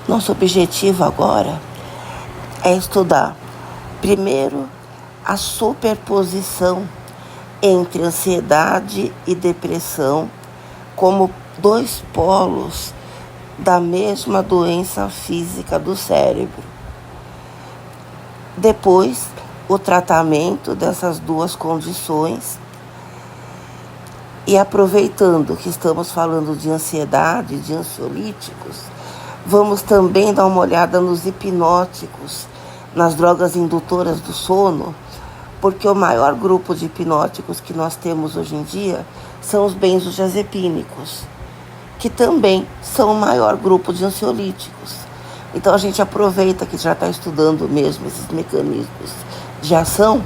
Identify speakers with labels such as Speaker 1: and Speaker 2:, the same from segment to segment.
Speaker 1: Nosso objetivo agora é estudar, primeiro, a superposição entre ansiedade e depressão como dois polos da mesma doença física do cérebro. Depois, o tratamento dessas duas condições. E aproveitando que estamos falando de ansiedade, de ansiolíticos, vamos também dar uma olhada nos hipnóticos, nas drogas indutoras do sono, porque o maior grupo de hipnóticos que nós temos hoje em dia são os benzodiazepínicos, que também são o maior grupo de ansiolíticos. Então a gente aproveita que já está estudando mesmo esses mecanismos de ação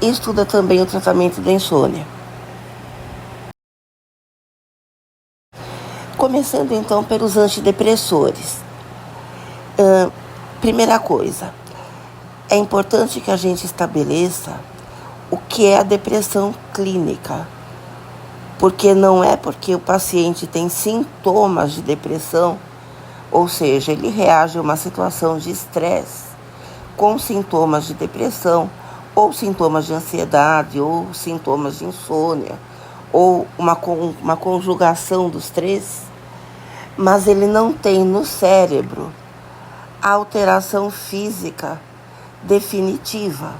Speaker 1: e estuda também o tratamento da insônia. Começando então pelos antidepressores. Primeira coisa, é importante que a gente estabeleça o que é a depressão clínica, porque não é porque o paciente tem sintomas de depressão, ou seja, ele reage a uma situação de estresse com sintomas de depressão, ou sintomas de ansiedade, ou sintomas de insônia, ou uma conjugação dos três, mas ele não tem no cérebro a alteração física definitiva.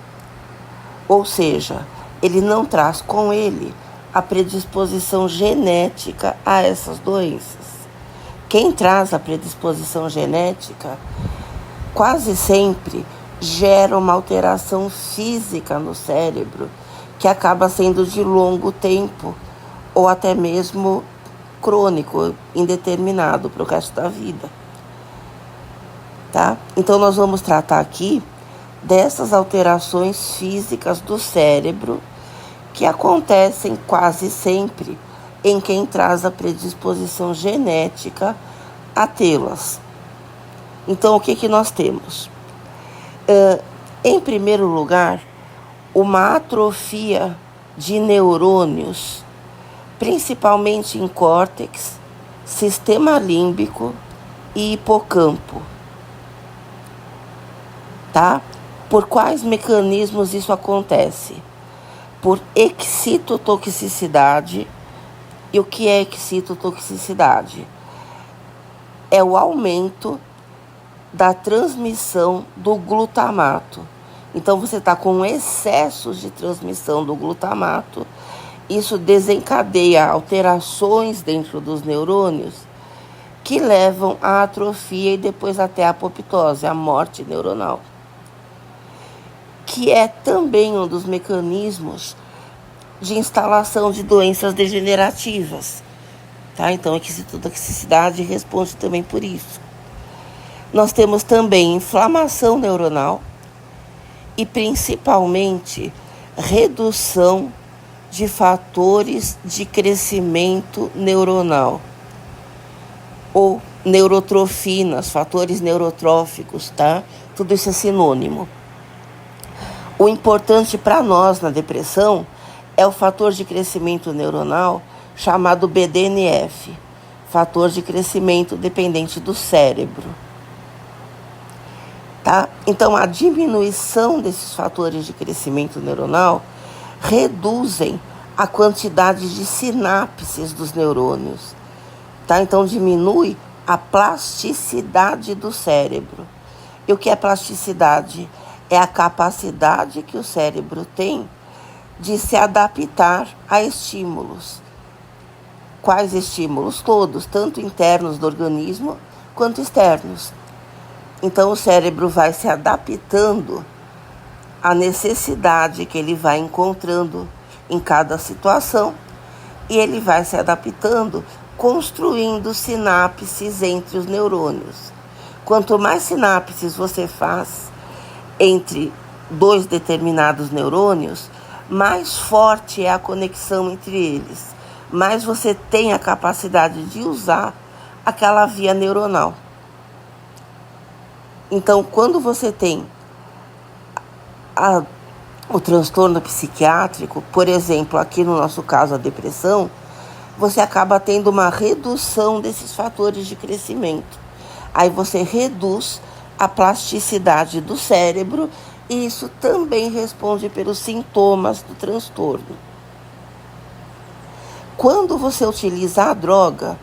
Speaker 1: Ou seja, ele não traz com ele a predisposição genética a essas doenças. Quem traz a predisposição genética quase sempre gera uma alteração física no cérebro que acaba sendo de longo tempo ou até mesmo crônico, indeterminado para o resto da vida. Tá? Então nós vamos tratar aqui dessas alterações físicas do cérebro que acontecem quase sempre em quem traz a predisposição genética a tê-las. Então, o que nós temos? Em primeiro lugar, uma atrofia de neurônios, principalmente em córtex, sistema límbico e hipocampo. Tá? Por quais mecanismos isso acontece? Por excitotoxicidade. E o que é excitotoxicidade? É o aumento da transmissão do glutamato. Então, você está com excessos de transmissão do glutamato. Isso desencadeia alterações dentro dos neurônios que levam à atrofia e depois até à apoptose, à morte neuronal, que é também um dos mecanismos de instalação de doenças degenerativas. Tá? Então, a excitotoxicidade responde também por isso. Nós temos também inflamação neuronal e, principalmente, redução de fatores de crescimento neuronal ou neurotrofinas, fatores neurotróficos, tá? Tudo isso é sinônimo. O importante para nós na depressão é o fator de crescimento neuronal chamado BDNF, fator de crescimento dependente do cérebro. Tá? Então, a diminuição desses fatores de crescimento neuronal reduzem a quantidade de sinapses dos neurônios. Tá? Então, diminui a plasticidade do cérebro. E o que é plasticidade? É a capacidade que o cérebro tem de se adaptar a estímulos. Quais estímulos? Todos, tanto internos do organismo quanto externos. Então, o cérebro vai se adaptando à necessidade que ele vai encontrando em cada situação e ele vai se adaptando, construindo sinapses entre os neurônios. Quanto mais sinapses você faz entre dois determinados neurônios, mais forte é a conexão entre eles, mais você tem a capacidade de usar aquela via neuronal. Então, quando você tem o transtorno psiquiátrico, por exemplo, aqui no nosso caso a depressão, você acaba tendo uma redução desses fatores de crescimento. Aí você reduz a plasticidade do cérebro e isso também responde pelos sintomas do transtorno. Quando você utiliza a droga,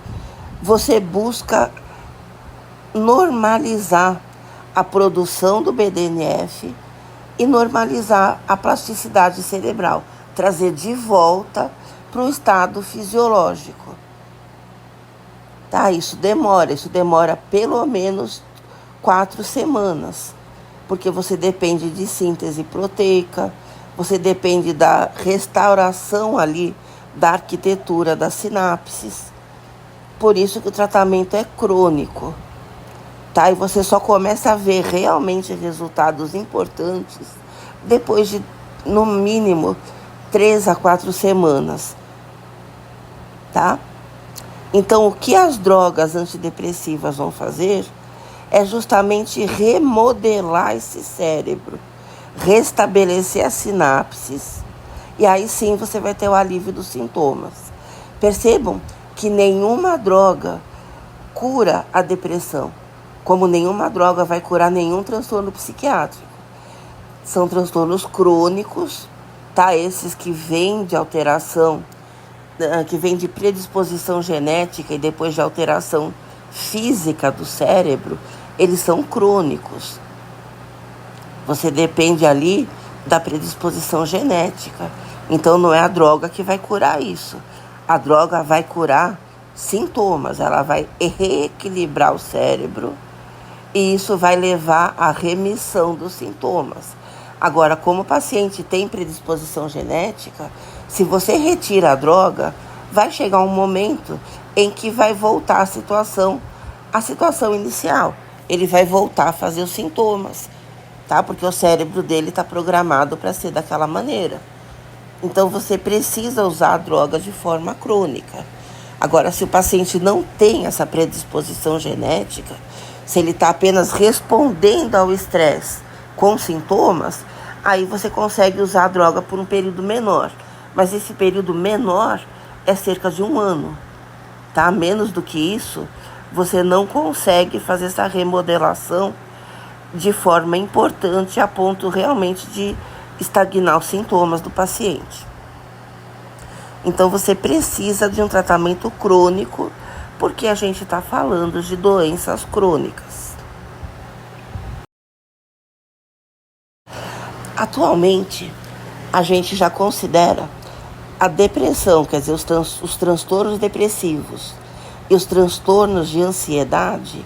Speaker 1: você busca normalizar a produção do BDNF e normalizar a plasticidade cerebral, trazer de volta para o estado fisiológico. Tá? Isso demora pelo menos 4 semanas, porque você depende de síntese proteica, você depende da restauração ali da arquitetura das sinapses. Por isso que o tratamento é crônico. Tá? E você só começa a ver realmente resultados importantes depois de, no mínimo, 3 a 4 semanas. Tá? Então, o que as drogas antidepressivas vão fazer é justamente remodelar esse cérebro, restabelecer as sinapses, e aí sim você vai ter o alívio dos sintomas. Percebam que nenhuma droga cura a depressão, como nenhuma droga vai curar nenhum transtorno psiquiátrico. São transtornos crônicos, tá? Esses que vêm de alteração, que vêm de predisposição genética e depois de alteração física do cérebro, eles são crônicos. Você depende ali da predisposição genética. Então não é a droga que vai curar isso. A droga vai curar sintomas, ela vai reequilibrar o cérebro e isso vai levar à remissão dos sintomas. Agora, como o paciente tem predisposição genética, se você retira a droga, vai chegar um momento em que vai voltar a situação inicial. Ele vai voltar a fazer os sintomas, tá? Porque o cérebro dele está programado para ser daquela maneira. Então, você precisa usar a droga de forma crônica. Agora, se o paciente não tem essa predisposição genética, se ele está apenas respondendo ao estresse com sintomas, aí você consegue usar a droga por um período menor. Mas esse período menor é cerca de 1 ano, tá? Menos do que isso, você não consegue fazer essa remodelação de forma importante a ponto realmente de estagnar os sintomas do paciente. Então você precisa de um tratamento crônico, porque a gente está falando de doenças crônicas. Atualmente, a gente já considera a depressão, quer dizer, os transtornos depressivos e os transtornos de ansiedade,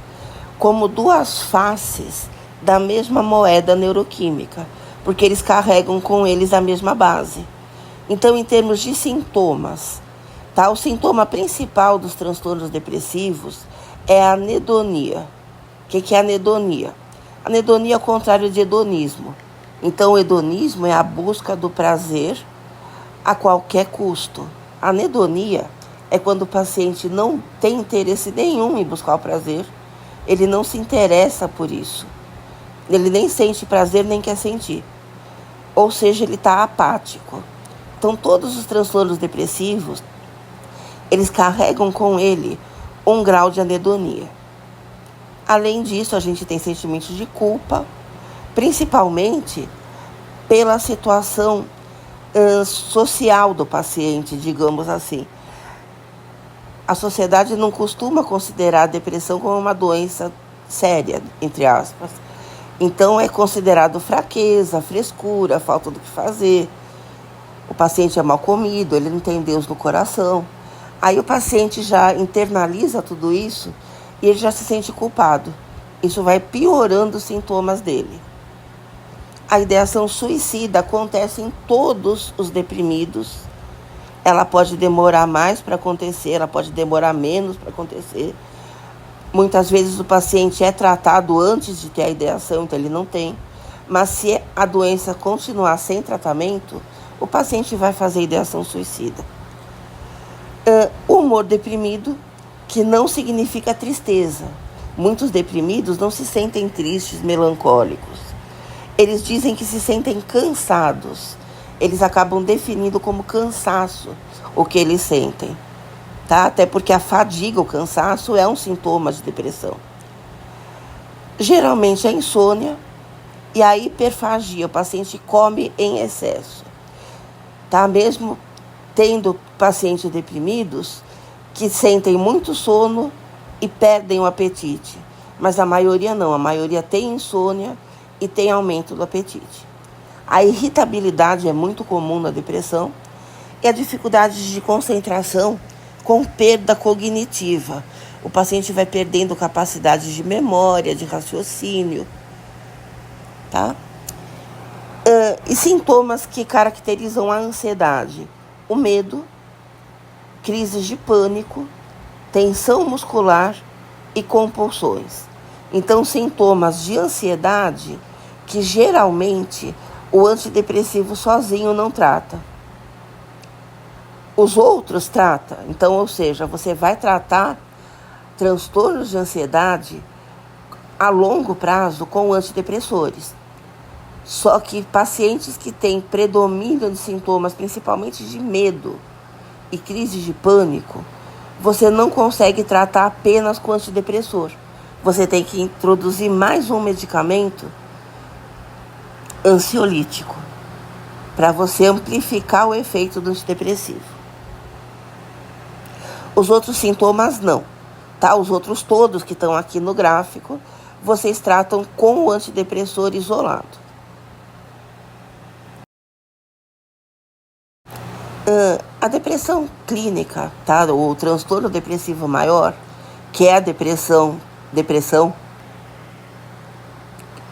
Speaker 1: como 2 faces da mesma moeda neuroquímica, porque eles carregam com eles a mesma base. Então, em termos de sintomas, tá? O sintoma principal dos transtornos depressivos é a anedonia. O que é anedonia? Anedonia é o contrário de hedonismo. Então, o hedonismo é a busca do prazer a qualquer custo. A anedonia é quando o paciente não tem interesse nenhum em buscar o prazer, ele não se interessa por isso. Ele nem sente prazer, nem quer sentir. Ou seja, ele está apático. Então, todos os transtornos depressivos, eles carregam com ele um grau de anedonia. Além disso, a gente tem sentimentos de culpa, principalmente pela situação social do paciente, digamos assim. A sociedade não costuma considerar a depressão como uma doença séria, entre aspas. Então, é considerado fraqueza, frescura, falta do que fazer. O paciente é mal comido, ele não tem Deus no coração. Aí o paciente já internaliza tudo isso e ele já se sente culpado. Isso vai piorando os sintomas dele. A ideação suicida acontece em todos os deprimidos. Ela pode demorar mais para acontecer, ela pode demorar menos para acontecer. Muitas vezes o paciente é tratado antes de ter a ideação, então ele não tem. Mas se a doença continuar sem tratamento, o paciente vai fazer ideação suicida. O humor deprimido, que não significa tristeza. Muitos deprimidos não se sentem tristes, melancólicos. Eles dizem que se sentem cansados. Eles acabam definindo como cansaço o que eles sentem. Tá? Até porque a fadiga, o cansaço, é um sintoma de depressão. Geralmente a insônia e a hiperfagia, o paciente come em excesso, tá? Mesmo tendo pacientes deprimidos que sentem muito sono e perdem o apetite, mas a maioria não, a maioria tem insônia e tem aumento do apetite. A irritabilidade é muito comum na depressão e a dificuldade de concentração com perda cognitiva. O paciente vai perdendo capacidade de memória, de raciocínio, tá? E sintomas que caracterizam a ansiedade: o medo, crises de pânico, tensão muscular e compulsões. Então, sintomas de ansiedade que geralmente o antidepressivo sozinho não trata. Os outros trata. Então, ou seja, você vai tratar transtornos de ansiedade a longo prazo com antidepressores. Só que pacientes que têm predomínio de sintomas, principalmente de medo e crise de pânico, você não consegue tratar apenas com antidepressor. Você tem que introduzir mais um medicamento ansiolítico para você amplificar o efeito do antidepressivo. Os outros sintomas não, tá? Os outros todos que estão aqui no gráfico, vocês tratam com o antidepressor isolado. A depressão clínica, tá? O transtorno depressivo maior, que é a depressão,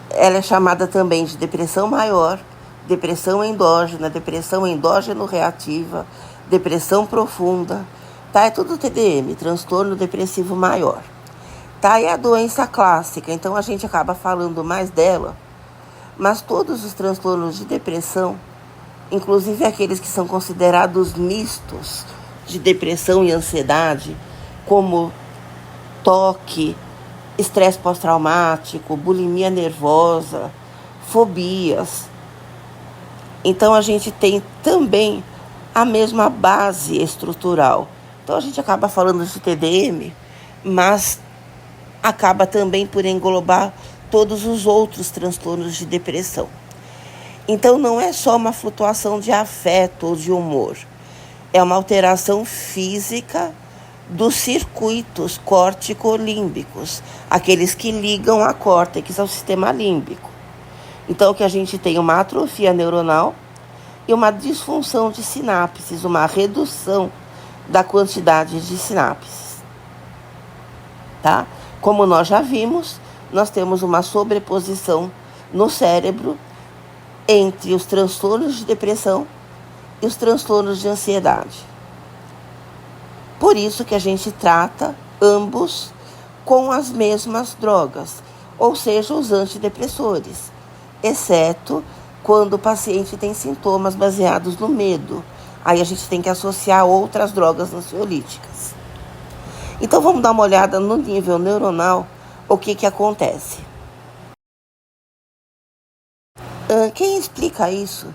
Speaker 1: ela é chamada também de depressão maior, depressão endógeno reativa, depressão profunda, tá? É tudo TDM, transtorno depressivo maior. Tá? É a doença clássica, então a gente acaba falando mais dela, mas todos os transtornos de depressão, inclusive aqueles que são considerados mistos de depressão e ansiedade, como toque, estresse pós-traumático, bulimia nervosa, fobias. Então a gente tem também a mesma base estrutural. Então a gente acaba falando de TDM, mas acaba também por englobar todos os outros transtornos de depressão. Então não é só uma flutuação de afeto ou de humor, é uma alteração física dos circuitos córtico-límbicos, aqueles que ligam a córtex ao sistema límbico. Então que a gente tem uma atrofia neuronal e uma disfunção de sinapses, uma redução da quantidade de sinapses. Tá? Como nós já vimos, nós temos uma sobreposição no cérebro entre os transtornos de depressão e os transtornos de ansiedade. Por isso que a gente trata ambos com as mesmas drogas, ou seja, os antidepressores, exceto quando o paciente tem sintomas baseados no medo. Aí a gente tem que associar outras drogas ansiolíticas. Então vamos dar uma olhada no nível neuronal, o que acontece. Quem explica isso,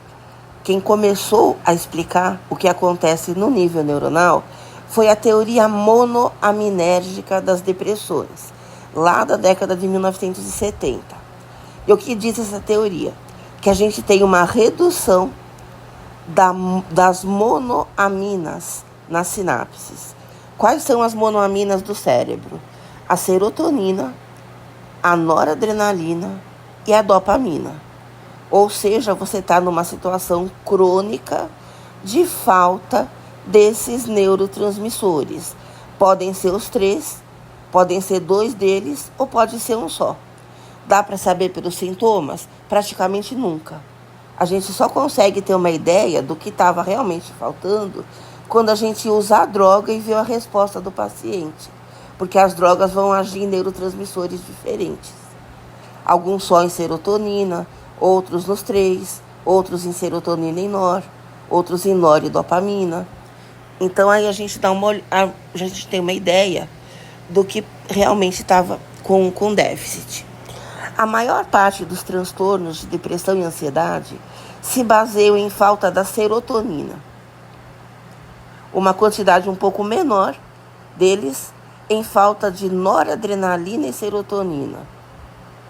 Speaker 1: quem começou a explicar o que acontece no nível neuronal, foi a teoria monoaminérgica das depressões, lá da década de 1970. E o que diz essa teoria? Que a gente tem uma redução das monoaminas nas sinapses. Quais são as monoaminas do cérebro? A serotonina, a noradrenalina e a dopamina. Ou seja, você está numa situação crônica de falta desses neurotransmissores. Podem ser os 3, podem ser 2 deles ou pode ser um só. Dá para saber pelos sintomas? Praticamente nunca. A gente só consegue ter uma ideia do que estava realmente faltando quando a gente usa a droga e vê a resposta do paciente. Porque as drogas vão agir em neurotransmissores diferentes. Alguns só em serotonina, outros nos 3, outros em serotonina e nor, outros em nor e dopamina. Então aí a gente tem uma ideia do que realmente estava com déficit. A maior parte dos transtornos de depressão e ansiedade se baseiam em falta da serotonina. Uma quantidade um pouco menor deles em falta de noradrenalina e serotonina.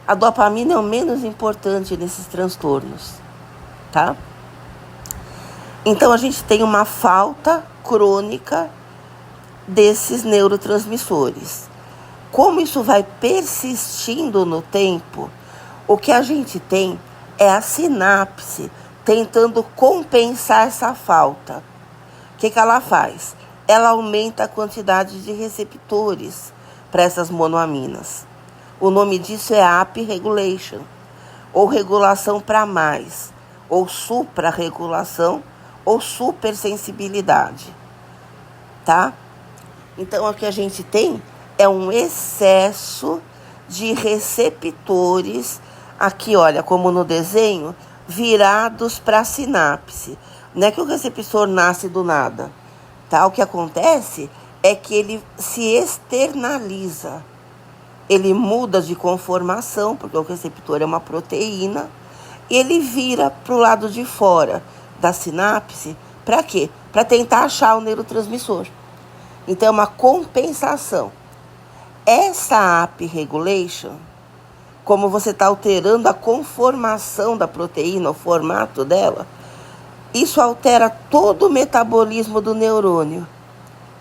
Speaker 1: A dopamina é o menos importante nesses transtornos, tá? Então a gente tem uma falta crônica desses neurotransmissores. Como isso vai persistindo no tempo, o que a gente tem é a sinapse tentando compensar essa falta. O que ela faz? Ela aumenta a quantidade de receptores para essas monoaminas. O nome disso é up-regulation, ou regulação para mais, ou supra-regulação, ou supersensibilidade, tá? Então, o que a gente tem é um excesso de receptores, aqui, olha, como no desenho, virados para a sinapse. Não é que o receptor nasce do nada, tá? O que acontece é que ele se externaliza. Ele muda de conformação, porque o receptor é uma proteína, e ele vira para o lado de fora da sinapse. Para quê? Para tentar achar o neurotransmissor. Então, é uma compensação. Essa up-regulation, como você está alterando a conformação da proteína, o formato dela, isso altera todo o metabolismo do neurônio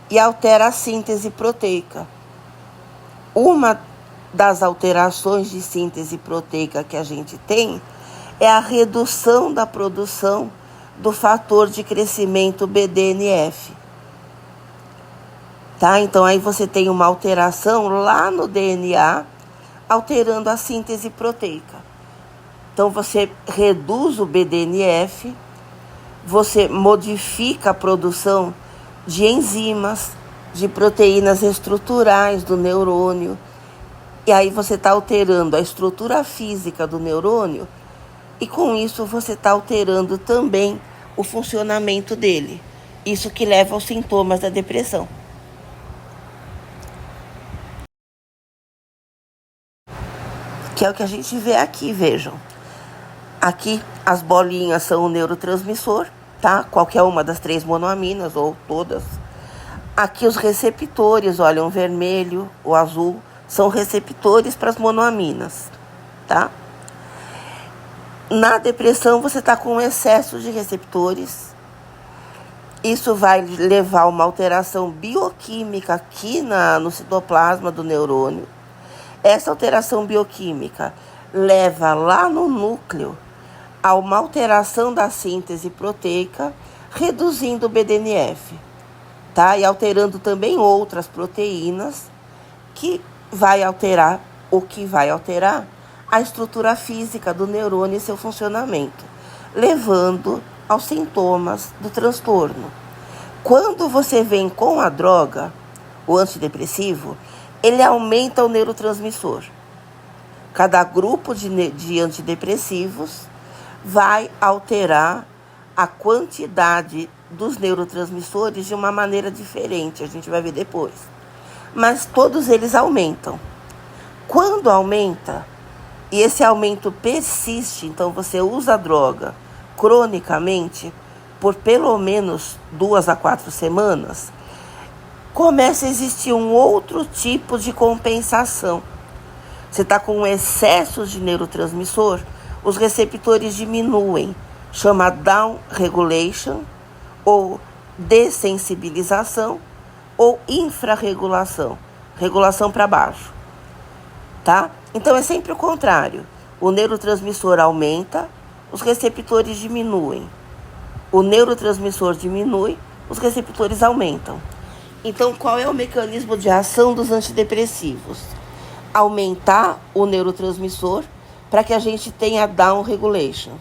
Speaker 1: e altera a síntese proteica. Uma das alterações de síntese proteica que a gente tem é a redução da produção do fator de crescimento BDNF. Tá? Então, aí você tem uma alteração lá no DNA, alterando a síntese proteica. Então, você reduz o BDNF, você modifica a produção de enzimas, de proteínas estruturais do neurônio, e aí você está alterando a estrutura física do neurônio, e com isso você está alterando também o funcionamento dele. Isso que leva aos sintomas da depressão. Que é o que a gente vê aqui, vejam. Aqui as bolinhas são o neurotransmissor, tá? Qualquer uma das 3 monoaminas, ou todas. Aqui os receptores, olha, o vermelho, o azul, são receptores para as monoaminas, tá? Na depressão você está com excesso de receptores. Isso vai levar a uma alteração bioquímica aqui no citoplasma do neurônio. Essa alteração bioquímica leva lá no núcleo a uma alteração da síntese proteica, reduzindo o BDNF, tá? E alterando também outras proteínas, que vai alterar a estrutura física do neurônio e seu funcionamento, levando aos sintomas do transtorno. Quando você vem com a droga, o antidepressivo, ele aumenta o neurotransmissor. Cada grupo de antidepressivos vai alterar a quantidade dos neurotransmissores de uma maneira diferente, a gente vai ver depois. Mas todos eles aumentam. Quando aumenta, e esse aumento persiste, então você usa a droga cronicamente por pelo menos 2 a 4 semanas, começa a existir um outro tipo de compensação. Você está com um excesso de neurotransmissor, os receptores diminuem, chama down regulation, ou dessensibilização, ou infrarregulação, regulação para baixo, tá? Então é sempre o contrário. O neurotransmissor aumenta, os receptores diminuem. O neurotransmissor diminui, os receptores aumentam. Então, qual é o mecanismo de ação dos antidepressivos? Aumentar o neurotransmissor para que a gente tenha down regulation,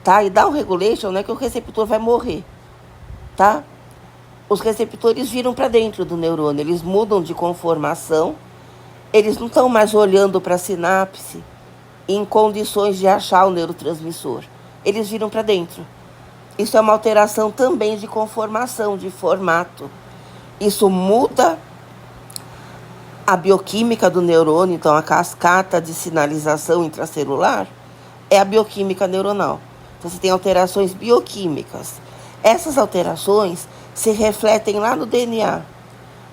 Speaker 1: tá? E down regulation não é que o receptor vai morrer, tá? Os receptores viram para dentro do neurônio, eles mudam de conformação, eles não estão mais olhando para a sinapse em condições de achar o neurotransmissor, eles viram para dentro. Isso é uma alteração também de conformação, de formato. Isso muda a bioquímica do neurônio, então a cascata de sinalização intracelular é a bioquímica neuronal. Então você tem alterações bioquímicas. Essas alterações se refletem lá no DNA,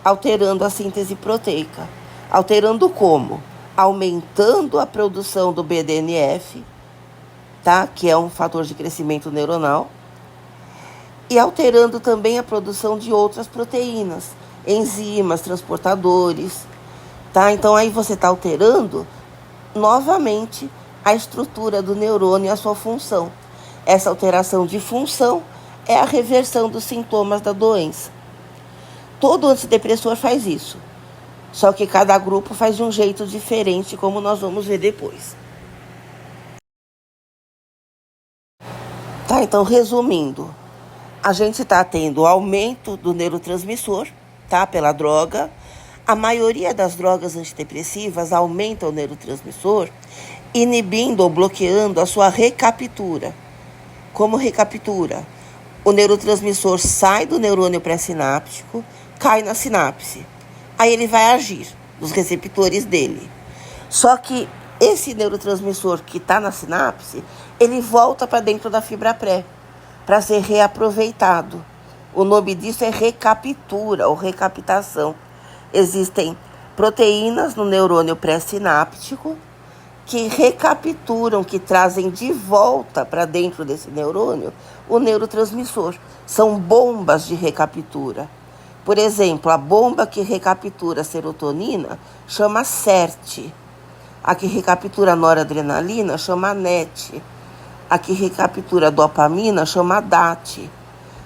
Speaker 1: alterando a síntese proteica. Alterando como? aumentando a produção do BDNF, tá? Que é um fator de crescimento neuronal, e alterando também a produção de outras proteínas, enzimas, transportadores, tá? Então aí você está alterando novamente a estrutura do neurônio e a sua função. Essa alteração de função é a reversão dos sintomas da doença. Todo antidepressor faz isso, só que cada grupo faz de um jeito diferente, como nós vamos ver depois. Tá, então resumindo, a gente está tendo aumento do neurotransmissor, tá, pela droga. A maioria das drogas antidepressivas aumenta o neurotransmissor, inibindo ou bloqueando a sua recaptura. Como recaptura? O neurotransmissor sai do neurônio pré-sináptico, cai na sinapse. Aí ele vai agir nos receptores dele. Só que esse neurotransmissor que está na sinapse, ele volta para dentro da fibra pré, para ser reaproveitado. O nome disso é recaptura ou recaptação. Existem proteínas no neurônio pré-sináptico que recapturam, que trazem de volta para dentro desse neurônio o neurotransmissor. São bombas de recaptura. Por exemplo, a bomba que recaptura a serotonina chama SERT. A que recaptura a noradrenalina chama NET. A que recaptura a dopamina chama DAT.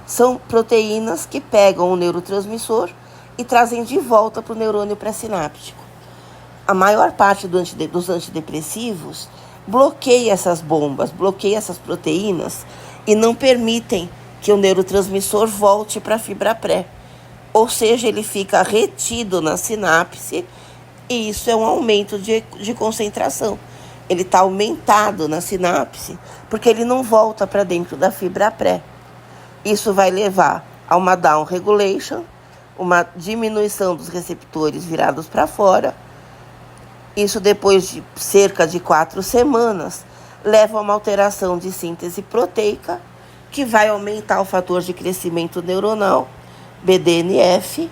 Speaker 1: São proteínas que pegam o neurotransmissor e trazem de volta para o neurônio pré-sináptico. A maior parte dos antidepressivos bloqueia essas bombas, bloqueia essas proteínas e não permitem que o neurotransmissor volte para a fibra pré. Ou seja, ele fica retido na sinapse e isso é um aumento de concentração. Ele está aumentado na sinapse porque ele não volta para dentro da fibra pré. Isso vai levar a uma down regulation, uma diminuição dos receptores virados para fora. Isso, depois de cerca de 4 semanas, leva a uma alteração de síntese proteica, que vai aumentar o fator de crescimento neuronal, BDNF,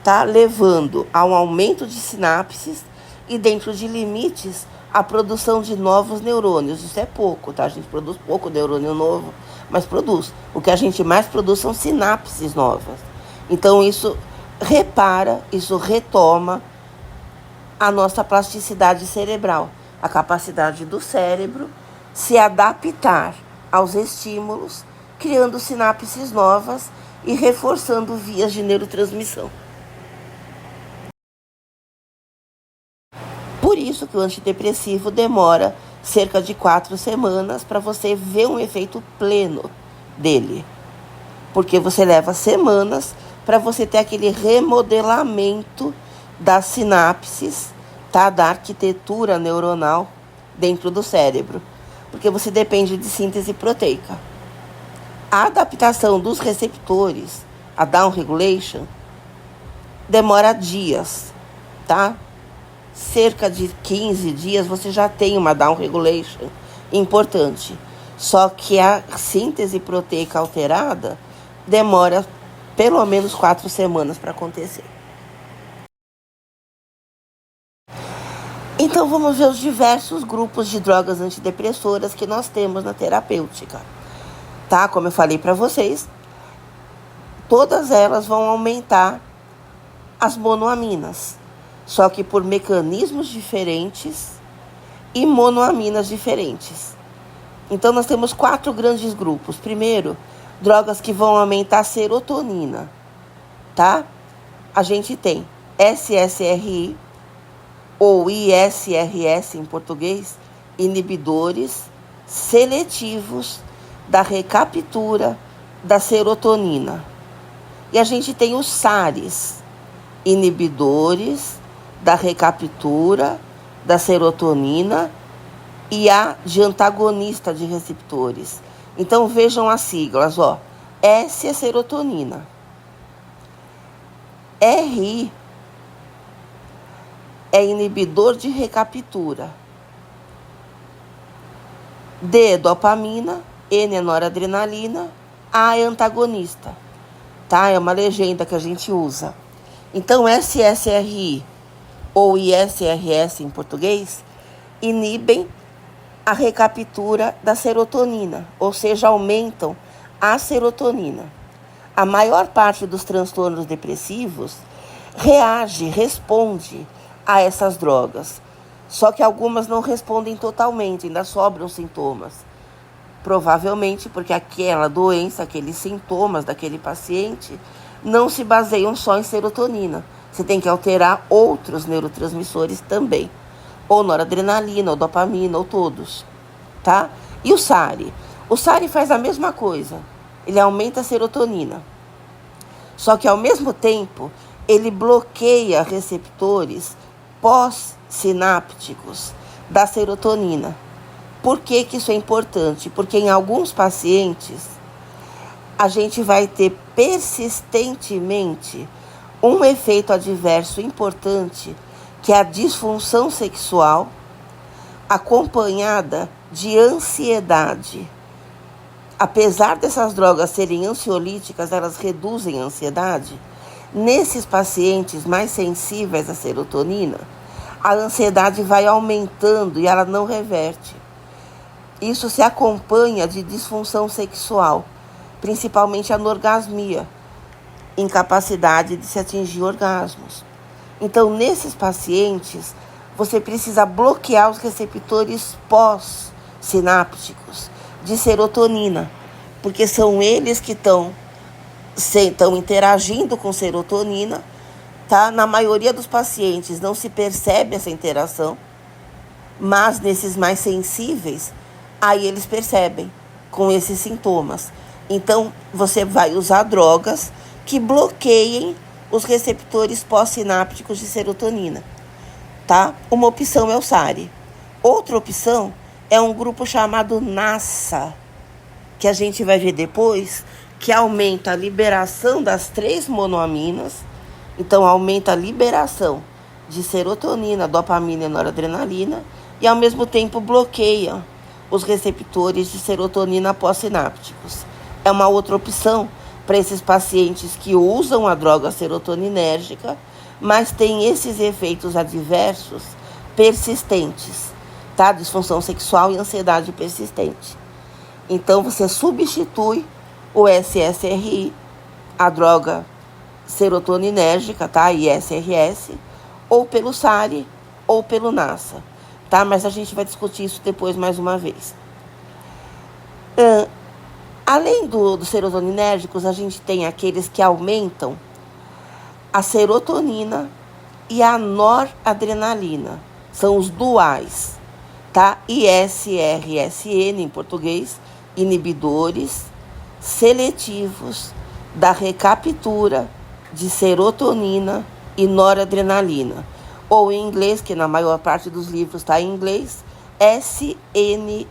Speaker 1: tá? Levando a um aumento de sinapses e, dentro de limites, a produção de novos neurônios. Isso é pouco, tá? A gente produz pouco neurônio novo, mas produz. O que a gente mais produz são sinapses novas. Então, isso repara, isso retoma a nossa plasticidade cerebral, a capacidade do cérebro se adaptar aos estímulos, criando sinapses novas e reforçando vias de neurotransmissão. Por isso que o antidepressivo demora cerca de 4 semanas para você ver um efeito pleno dele. Porque você leva semanas para você ter aquele remodelamento das sinapses, tá? Da arquitetura neuronal dentro do cérebro. Porque você depende de síntese proteica. A adaptação dos receptores, a down regulation, demora dias, tá? Cerca de 15 dias você já tem uma down regulation importante. Só que a síntese proteica alterada demora pelo menos 4 semanas para acontecer. Então vamos ver os diversos grupos de drogas antidepressoras que nós temos na terapêutica. Tá? Como eu falei para vocês, todas elas vão aumentar as monoaminas, só que por mecanismos diferentes e monoaminas diferentes. Então nós temos 4 grandes grupos. Primeiro, drogas que vão aumentar a serotonina, tá? A gente tem SSRI ou ISRS em português, inibidores seletivos da recaptura da serotonina. E a gente tem os SARES, inibidores da recaptura da serotonina e a de antagonista de receptores. Então vejam as siglas, ó. S é serotonina. RI é inibidor de recaptura. D é dopamina, N é noradrenalina, A é antagonista. Tá? É uma legenda que a gente usa. Então, SSRI ou ISRS em português, inibem a recaptura da serotonina, ou seja, aumentam a serotonina. A maior parte dos transtornos depressivos responde a essas drogas. Só que algumas não respondem totalmente, ainda sobram sintomas. Provavelmente porque aquela doença, aqueles sintomas daquele paciente não se baseiam só em serotonina. Você tem que alterar outros neurotransmissores também. Ou noradrenalina, ou dopamina, ou todos. Tá? E o SARI? O SARI faz a mesma coisa. Ele aumenta a serotonina. Só que ao mesmo tempo, ele bloqueia receptores pós-sinápticos da serotonina. Por que que isso é importante? Porque em alguns pacientes, a gente vai ter persistentemente um efeito adverso importante, que é a disfunção sexual, acompanhada de ansiedade. Apesar dessas drogas serem ansiolíticas, elas reduzem a ansiedade. Nesses pacientes mais sensíveis à serotonina, a ansiedade vai aumentando e ela não reverte. Isso se acompanha de disfunção sexual, principalmente anorgasmia, incapacidade de se atingir orgasmos. Então, nesses pacientes, você precisa bloquear os receptores pós-sinápticos de serotonina, porque são eles que estão interagindo com serotonina, tá? Na maioria dos pacientes não se percebe essa interação, mas nesses mais sensíveis, aí eles percebem com esses sintomas. Então, você vai usar drogas que bloqueiem os receptores pós-sinápticos de serotonina, tá? Uma opção é o SARI. Outra opção é um grupo chamado NASA, que a gente vai ver depois, que aumenta a liberação das 3 monoaminas. Então, aumenta a liberação de serotonina, dopamina e noradrenalina, e ao mesmo tempo bloqueia os receptores de serotonina pós-sinápticos. É uma outra opção para esses pacientes que usam a droga serotoninérgica, mas têm esses efeitos adversos persistentes, tá? Disfunção sexual e ansiedade persistente. Então, você substitui o SSRI, a droga serotoninérgica, tá? ISRS, ou pelo SARI ou pelo NASA, tá? Mas a gente vai discutir isso depois mais uma vez. Além dos serotoninérgicos, a gente tem aqueles que aumentam a serotonina e a noradrenalina. São os duais, tá? ISRSN em português, inibidores seletivos da recaptura de serotonina e noradrenalina. Ou em inglês, que na maior parte dos livros está em inglês, SNRI.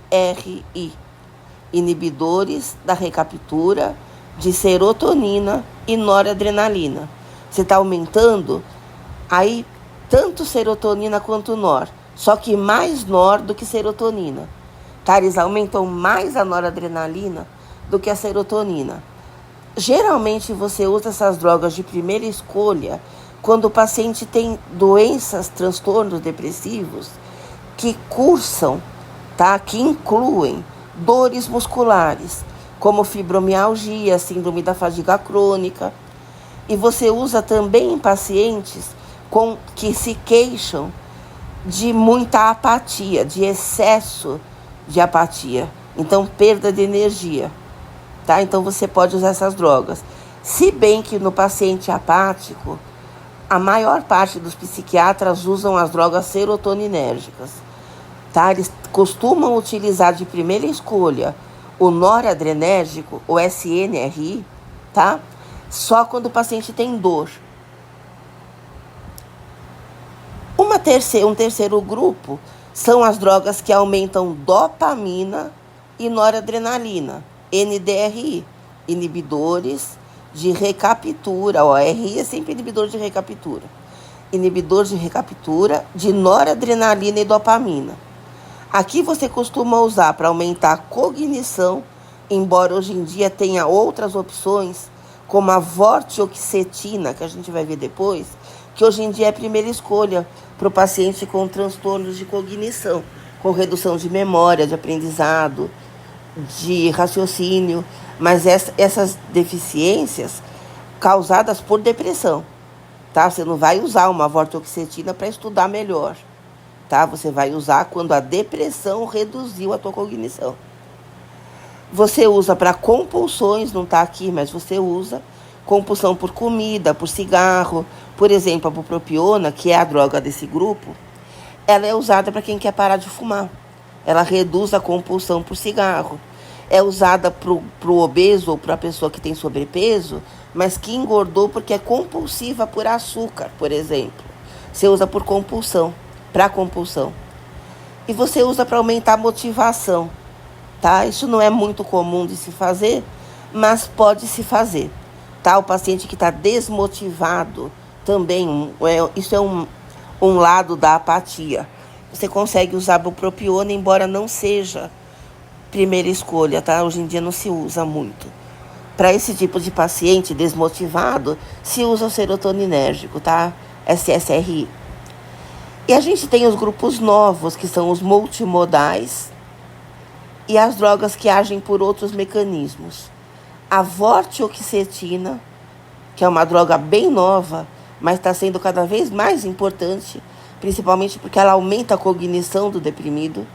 Speaker 1: Inibidores da recaptura de serotonina e noradrenalina. Você está aumentando aí tanto serotonina quanto nor, só que mais nor do que serotonina. Tá? Eles aumentam mais a noradrenalina do que a serotonina. Geralmente você usa essas drogas de primeira escolha quando o paciente tem doenças, transtornos depressivos que cursam, tá? Que incluem dores musculares, como fibromialgia, síndrome da fadiga crônica. E você usa também em pacientes que se queixam de muita apatia, de excesso de apatia. Então, perda de energia. Tá? Então, você pode usar essas drogas. Se bem que no paciente apático, a maior parte dos psiquiatras usam as drogas serotoninérgicas. Tá? Eles costumam utilizar de primeira escolha o noradrenérgico, o SNRI, tá? Só quando o paciente tem dor. Um terceiro grupo são as drogas que aumentam dopamina e noradrenalina, NDRI, inibidores de recaptura. O RI é sempre inibidor de recaptura. Inibidor de recaptura de noradrenalina e dopamina. Aqui você costuma usar para aumentar a cognição, embora hoje em dia tenha outras opções, como a vortioxetina, que a gente vai ver depois, que hoje em dia é a primeira escolha para o paciente com transtornos de cognição, com redução de memória, de aprendizado, de raciocínio, mas essas deficiências causadas por depressão, tá? Você não vai usar uma vortioxetina para estudar melhor, tá? Você vai usar quando a depressão reduziu a tua cognição. Você usa para compulsões, não está aqui, mas você usa compulsão por comida, por cigarro. Por exemplo, a bupropiona, que é a droga desse grupo, ela é usada para quem quer parar de fumar. Ela reduz a compulsão por cigarro. É usada para o obeso ou para a pessoa que tem sobrepeso, mas que engordou porque é compulsiva por açúcar, por exemplo. Você usa por compulsão, para compulsão. E você usa para aumentar a motivação, tá? Isso não é muito comum de se fazer, mas pode se fazer, tá? O paciente que está desmotivado também, isso é um lado da apatia. Você consegue usar bupropiona, embora não seja primeira escolha, tá? Hoje em dia não se usa muito. Para esse tipo de paciente desmotivado, se usa o serotoninérgico, tá? SSRI. E a gente tem os grupos novos, que são os multimodais e as drogas que agem por outros mecanismos. A vortioxetina, que é uma droga bem nova, mas está sendo cada vez mais importante, principalmente porque ela aumenta a cognição do deprimido.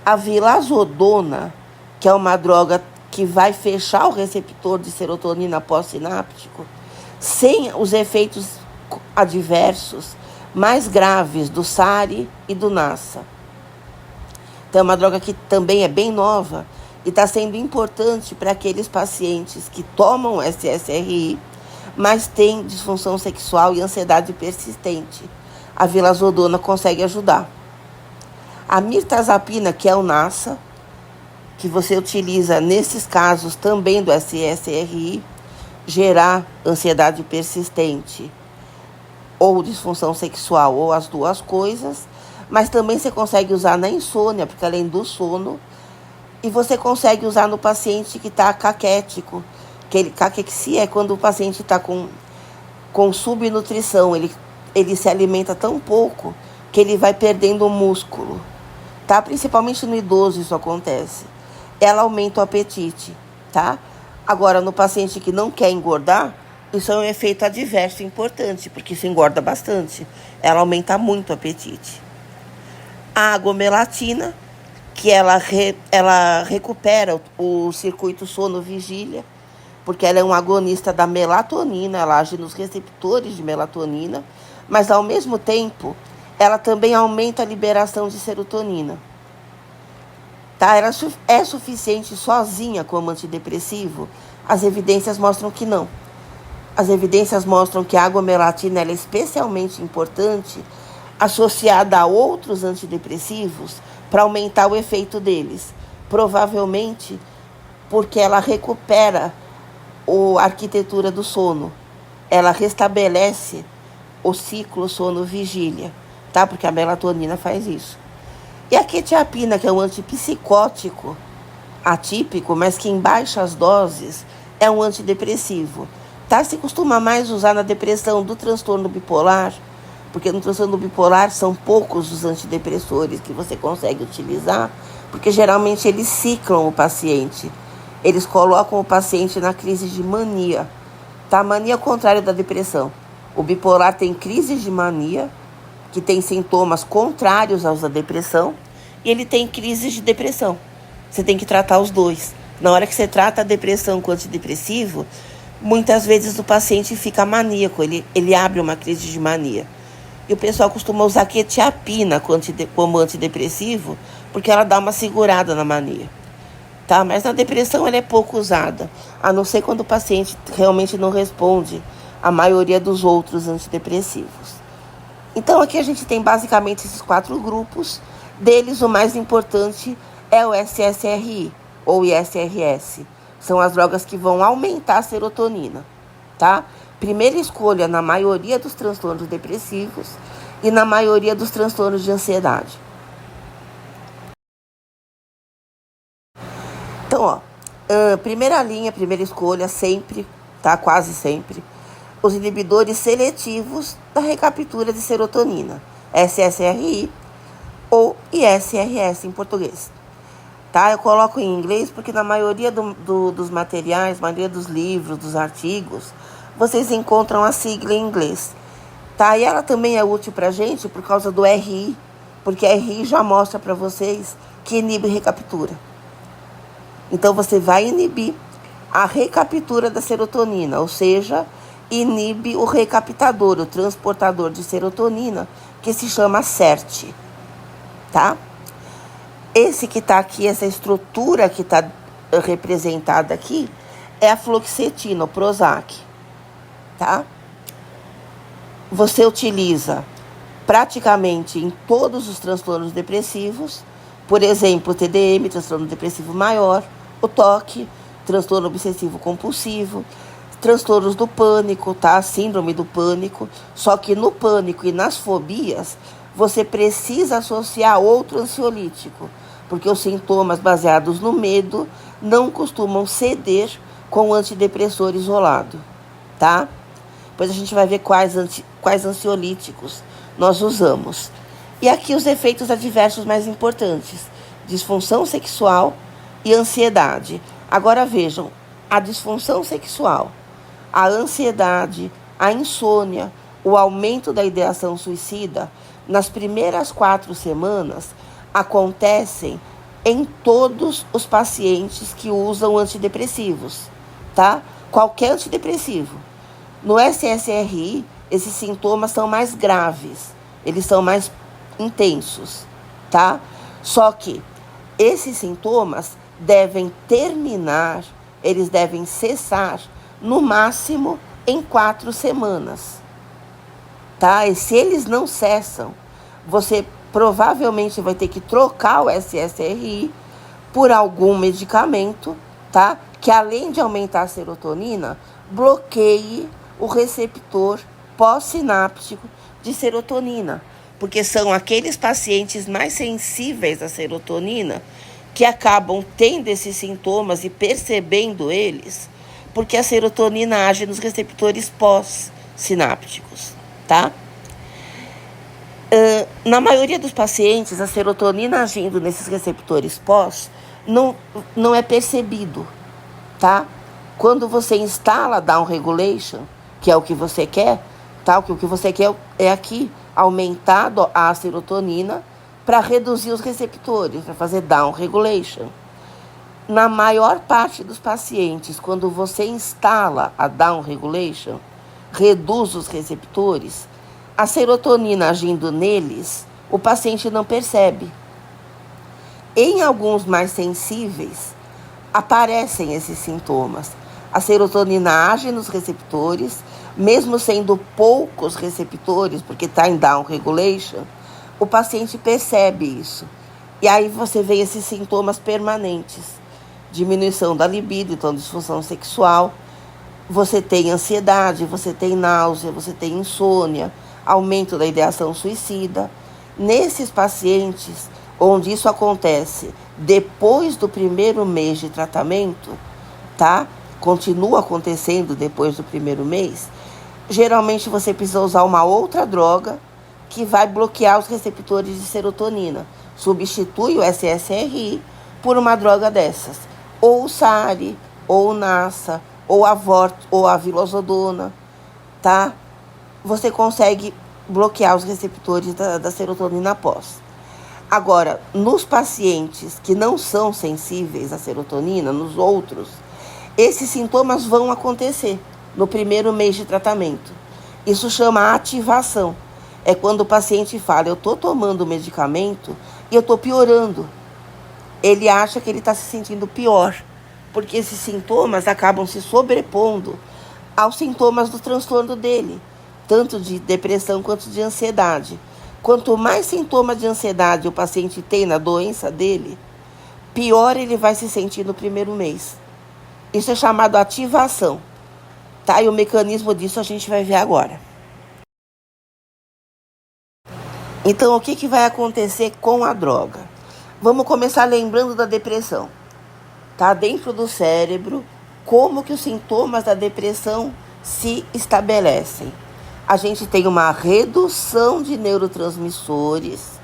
Speaker 1: A vilazodona, que é uma droga que vai fechar o receptor de serotonina pós-sináptico, sem os efeitos adversos mais graves do SARI e do NASA. Então, é uma droga que também é bem nova e está sendo importante para aqueles pacientes que tomam SSRI, mas têm disfunção sexual e ansiedade persistente. A vilazodona consegue ajudar. A mirtazapina, que é o NASA, que você utiliza nesses casos também do SSRI, gerar ansiedade persistente ou disfunção sexual, ou as duas coisas, mas também você consegue usar na insônia, porque além do sono, e você consegue usar no paciente que está caquético. Caquexia é quando o paciente está com subnutrição, ele se alimenta tão pouco que ele vai perdendo o músculo, tá? Principalmente no idoso isso acontece. Ela aumenta o apetite, tá? Agora, no paciente que não quer engordar, isso é um efeito adverso importante, porque isso engorda bastante. Ela aumenta muito o apetite. A agomelatina, que ela recupera o circuito sono-vigília, porque ela é um agonista da melatonina, ela age nos receptores de melatonina, mas ao mesmo tempo, ela também aumenta a liberação de serotonina. Tá? Ela é suficiente sozinha como antidepressivo? As evidências mostram que não. As evidências mostram que a agomelatina é especialmente importante associada a outros antidepressivos para aumentar o efeito deles. Provavelmente porque ela recupera a arquitetura do sono. Ela restabelece o ciclo sono-vigília, tá? Porque a melatonina faz isso. E a quetiapina, que é um antipsicótico atípico, mas que em baixas doses é um antidepressivo. Tá? Se costuma mais usar na depressão do transtorno bipolar, porque no transtorno bipolar são poucos os antidepressores que você consegue utilizar, porque geralmente eles ciclam o paciente. Eles colocam o paciente na crise de mania. Tá? A mania é o contrário da depressão. O bipolar tem crises de mania, que tem sintomas contrários aos da depressão, e ele tem crises de depressão. Você tem que tratar os dois. Na hora que você trata a depressão com antidepressivo, muitas vezes o paciente fica maníaco, ele abre uma crise de mania. E o pessoal costuma usar quetiapina como antidepressivo, porque ela dá uma segurada na mania. Tá? Mas na depressão ela é pouco usada, a não ser quando o paciente realmente não responde à maioria dos outros antidepressivos. Então aqui a gente tem basicamente esses 4 grupos. Deles o mais importante é o SSRI ou ISRS. São as drogas que vão aumentar a serotonina, tá? Primeira escolha na maioria dos transtornos depressivos e na maioria dos transtornos de ansiedade. Então, primeira linha, primeira escolha, sempre, tá? Quase sempre. Os inibidores seletivos da recaptura de serotonina. SSRI ou ISRS em português. Tá? Eu coloco em inglês porque na maioria dos materiais, maioria dos livros, dos artigos, vocês encontram a sigla em inglês. Tá? E ela também é útil para a gente por causa do RI, porque a RI já mostra para vocês que inibe recaptura. Então, você vai inibir a recaptura da serotonina, ou seja, inibe o recaptador, o transportador de serotonina, que se chama SERT, tá? Esse que está aqui, essa estrutura que está representada aqui, é a fluoxetina, o Prozac, tá? Você utiliza praticamente em todos os transtornos depressivos, por exemplo, o TDM, transtorno depressivo maior, o TOC, transtorno obsessivo compulsivo, transtornos do pânico, tá? Síndrome do pânico. Só que no pânico e nas fobias, você precisa associar outro ansiolítico, porque os sintomas baseados no medo não costumam ceder com o antidepressor isolado, tá? Depois a gente vai ver quais ansiolíticos nós usamos. E aqui os efeitos adversos mais importantes: disfunção sexual e ansiedade. Agora vejam, a disfunção sexual, a ansiedade, a insônia, o aumento da ideação suicida, nas primeiras 4 semanas, acontecem em todos os pacientes que usam antidepressivos, tá? Qualquer antidepressivo. No SSRI, esses sintomas são mais graves, eles são mais intensos, tá? Só que esses sintomas devem terminar, eles devem cessar no máximo em 4 semanas, tá? E se eles não cessam, você provavelmente vai ter que trocar o SSRI por algum medicamento, tá? Que além de aumentar a serotonina, bloqueie o receptor pós-sináptico de serotonina, porque são aqueles pacientes mais sensíveis à serotonina que acabam tendo esses sintomas e percebendo eles, porque a serotonina age nos receptores pós-sinápticos, tá? Na maioria dos pacientes, a serotonina agindo nesses receptores pós não é percebido, tá? Quando você instala down regulation, que é o que você quer, tá? O que você quer é aqui aumentar a serotonina para reduzir os receptores, para fazer down regulation. Na maior parte dos pacientes, quando você instala a down regulation, reduz os receptores, a serotonina agindo neles, o paciente não percebe. Em alguns mais sensíveis, aparecem esses sintomas. A serotonina age nos receptores, mesmo sendo poucos receptores, porque está em down regulation, o paciente percebe isso. E aí você vê esses sintomas permanentes. Diminuição da libido, então disfunção sexual. Você tem ansiedade, você tem náusea, você tem insônia, aumento da ideação suicida. Nesses pacientes, onde isso acontece depois do primeiro mês de tratamento, tá? Continua acontecendo depois do primeiro mês, geralmente você precisa usar uma outra droga que vai bloquear os receptores de serotonina. Substitui o SSRI por uma droga dessas. Ou o SARI, ou o NASA, ou a vilozodona, tá? Você consegue bloquear os receptores da serotonina pós. Agora, nos pacientes que não são sensíveis à serotonina, nos outros, esses sintomas vão acontecer no primeiro mês de tratamento. Isso chama ativação. É quando o paciente fala, eu estou tomando o medicamento e eu estou piorando. Ele acha que ele está se sentindo pior, porque esses sintomas acabam se sobrepondo aos sintomas do transtorno dele, tanto de depressão quanto de ansiedade. Quanto mais sintomas de ansiedade o paciente tem na doença dele, pior ele vai se sentir no primeiro mês. Isso é chamado ativação, tá? E o mecanismo disso a gente vai ver agora. Então, o que vai acontecer com a droga? Vamos começar lembrando da depressão. Tá? Dentro do cérebro, como que os sintomas da depressão se estabelecem. a gente tem uma redução de neurotransmissores,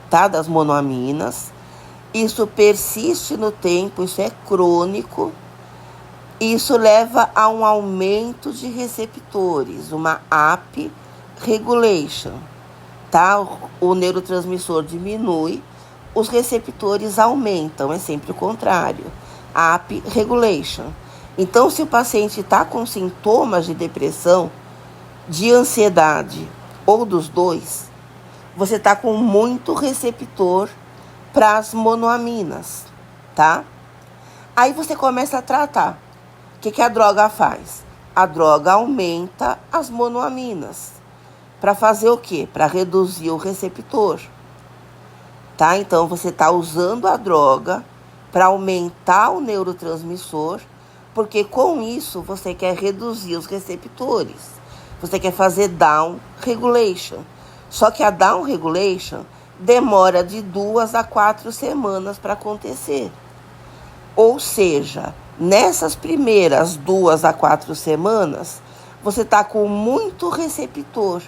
Speaker 1: tá? Das monoaminas. Isso persiste no tempo, isso é crônico. Isso leva a um aumento de receptores, uma up regulation, tá? O neurotransmissor diminui, os receptores aumentam, é sempre o contrário, up regulation. Então, se o paciente está com sintomas de depressão, de ansiedade ou dos dois, você está com muito receptor para as monoaminas, tá? Aí você começa a tratar. O que a droga faz? A droga aumenta as monoaminas. Para fazer o quê? Para reduzir o receptor, tá? Então, você está usando a droga para aumentar o neurotransmissor, porque com isso você quer reduzir os receptores. Você quer fazer down regulation. Só que a down regulation demora de 2 a 4 semanas para acontecer. Ou seja, nessas primeiras 2 a 4 semanas, você está com muito receptor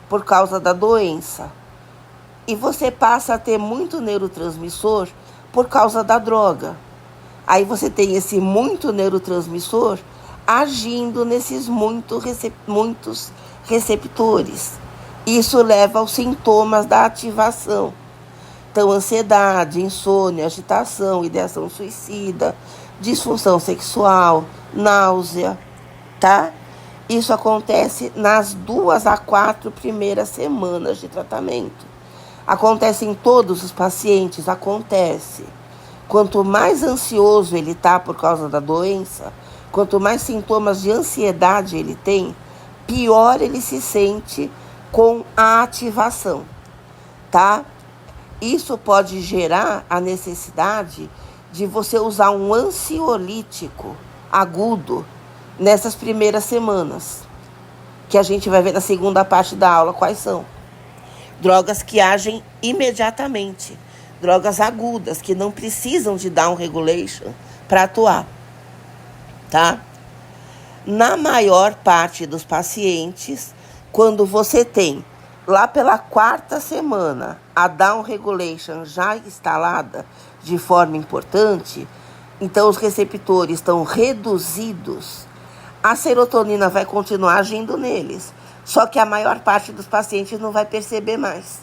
Speaker 1: por causa da doença. E você passa a ter muito neurotransmissor por causa da droga. Aí você tem esse muito neurotransmissor agindo nesses muitos receptores. Isso leva aos sintomas da ativação. Então, ansiedade, insônia, agitação, ideação suicida, disfunção sexual, náusea, tá? Isso acontece nas 2 a 4 primeiras semanas de tratamento. Acontece em todos os pacientes, acontece. Quanto mais ansioso ele está por causa da doença, quanto mais sintomas de ansiedade ele tem, pior ele se sente com a ativação, tá? Isso pode gerar a necessidade de você usar um ansiolítico agudo nessas primeiras semanas, que a gente vai ver na segunda parte da aula quais são. Drogas que agem imediatamente, drogas agudas, que não precisam de down regulation para atuar, tá? Na maior parte dos pacientes, quando você tem lá pela 4ª semana a down regulation já instalada de forma importante, então os receptores estão reduzidos, a serotonina vai continuar agindo neles, só que a maior parte dos pacientes não vai perceber mais.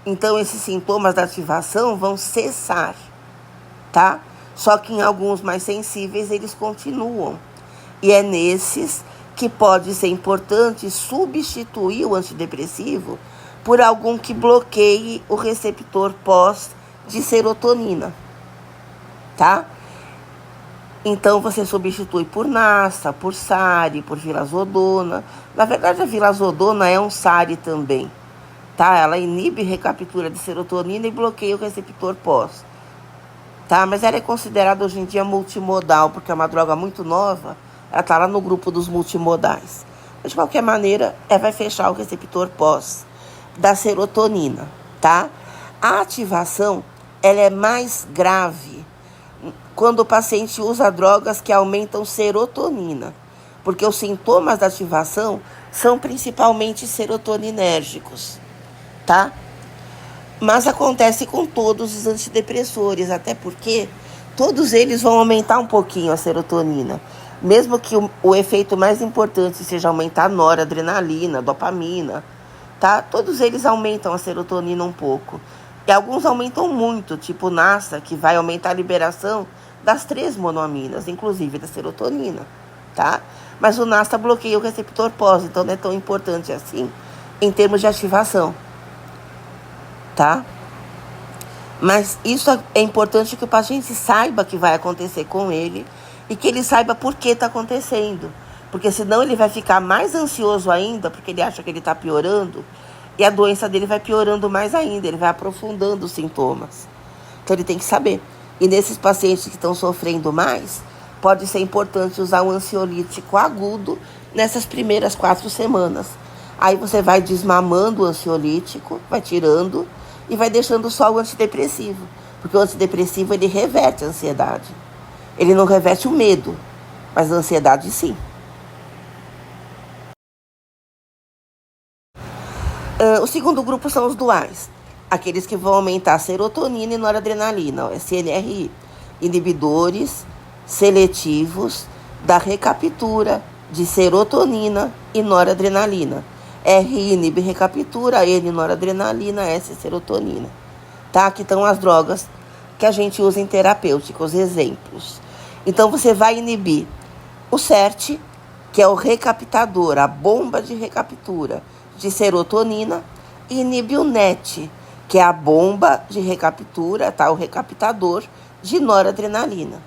Speaker 1: Então esses sintomas da ativação vão cessar, tá? Só que em alguns mais sensíveis eles continuam. E é nesses que pode ser importante substituir o antidepressivo por algum que bloqueie o receptor pós de serotonina, tá? Então você substitui por Nasta, por Sari, por Vilazodona. Na verdade, a Vilazodona é um Sari também, tá? Ela inibe recaptura de serotonina e bloqueia o receptor pós, tá? Mas ela é considerada hoje em dia multimodal, porque é uma droga muito nova. Ela está lá no grupo dos multimodais. Mas, de qualquer maneira, vai fechar o receptor pós da serotonina, tá? A ativação, ela é mais grave quando o paciente usa drogas que aumentam serotonina, porque os sintomas da ativação são principalmente serotoninérgicos, tá? Mas acontece com todos os antidepressores, até porque todos eles vão aumentar um pouquinho a serotonina. Mesmo que o efeito mais importante seja aumentar a noradrenalina, dopamina, tá? Todos eles aumentam a serotonina um pouco. E alguns aumentam muito, tipo o Nasta, que vai aumentar a liberação das 3 monoaminas, inclusive da serotonina, tá? Mas o Nasta bloqueia o receptor pós, então não é tão importante assim em termos de ativação, tá? Mas isso é importante que o paciente saiba que vai acontecer com ele e que ele saiba por que está acontecendo. Porque senão ele vai ficar mais ansioso ainda, porque ele acha que ele está piorando, e a doença dele vai piorando mais ainda, ele vai aprofundando os sintomas. Então ele tem que saber. E nesses pacientes que estão sofrendo mais, pode ser importante usar um ansiolítico agudo nessas primeiras 4 semanas. Aí você vai desmamando o ansiolítico, vai tirando e vai deixando só o antidepressivo. Porque o antidepressivo, ele reverte a ansiedade. Ele não reverte o medo, mas a ansiedade sim. O segundo grupo são os duais, aqueles que vão aumentar a serotonina e noradrenalina, o SNRI, inibidores seletivos da recaptura de serotonina e noradrenalina. R inibe recaptura, N noradrenalina, S serotonina. Tá? Aqui estão as drogas que a gente usa em terapêuticos, exemplos. Então você vai inibir o CERT, que é o recaptador, a bomba de recaptura de serotonina, e inibe o NET, que é a bomba de recaptura, tá? O recaptador de noradrenalina.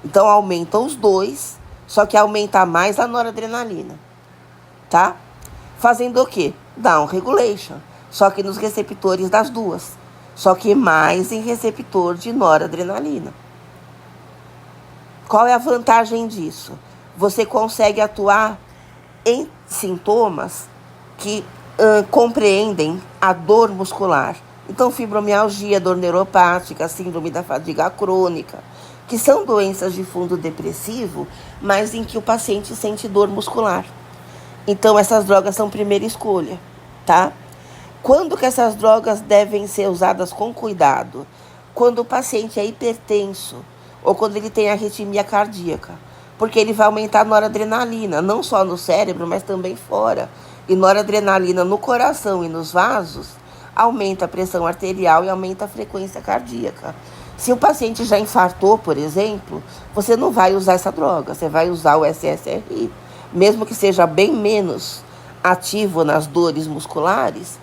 Speaker 1: Então aumenta os dois, só que aumenta mais a noradrenalina, tá? Fazendo o quê? Down regulation, só que nos receptores das duas, só que mais em receptor de noradrenalina. Qual é a vantagem disso? Você consegue atuar em sintomas que compreendem a dor muscular. Então, fibromialgia, dor neuropática, síndrome da fadiga crônica, que são doenças de fundo depressivo, mas em que o paciente sente dor muscular. Então, essas drogas são primeira escolha, tá? Quando que essas drogas devem ser usadas com cuidado? Quando o paciente é hipertenso ou quando ele tem arritmia cardíaca, porque ele vai aumentar a noradrenalina, não só no cérebro, mas também fora. E noradrenalina no coração e nos vasos aumenta a pressão arterial e aumenta a frequência cardíaca. Se o paciente já infartou, por exemplo, você não vai usar essa droga, você vai usar o SSRI. Mesmo que seja bem menos ativo nas dores musculares,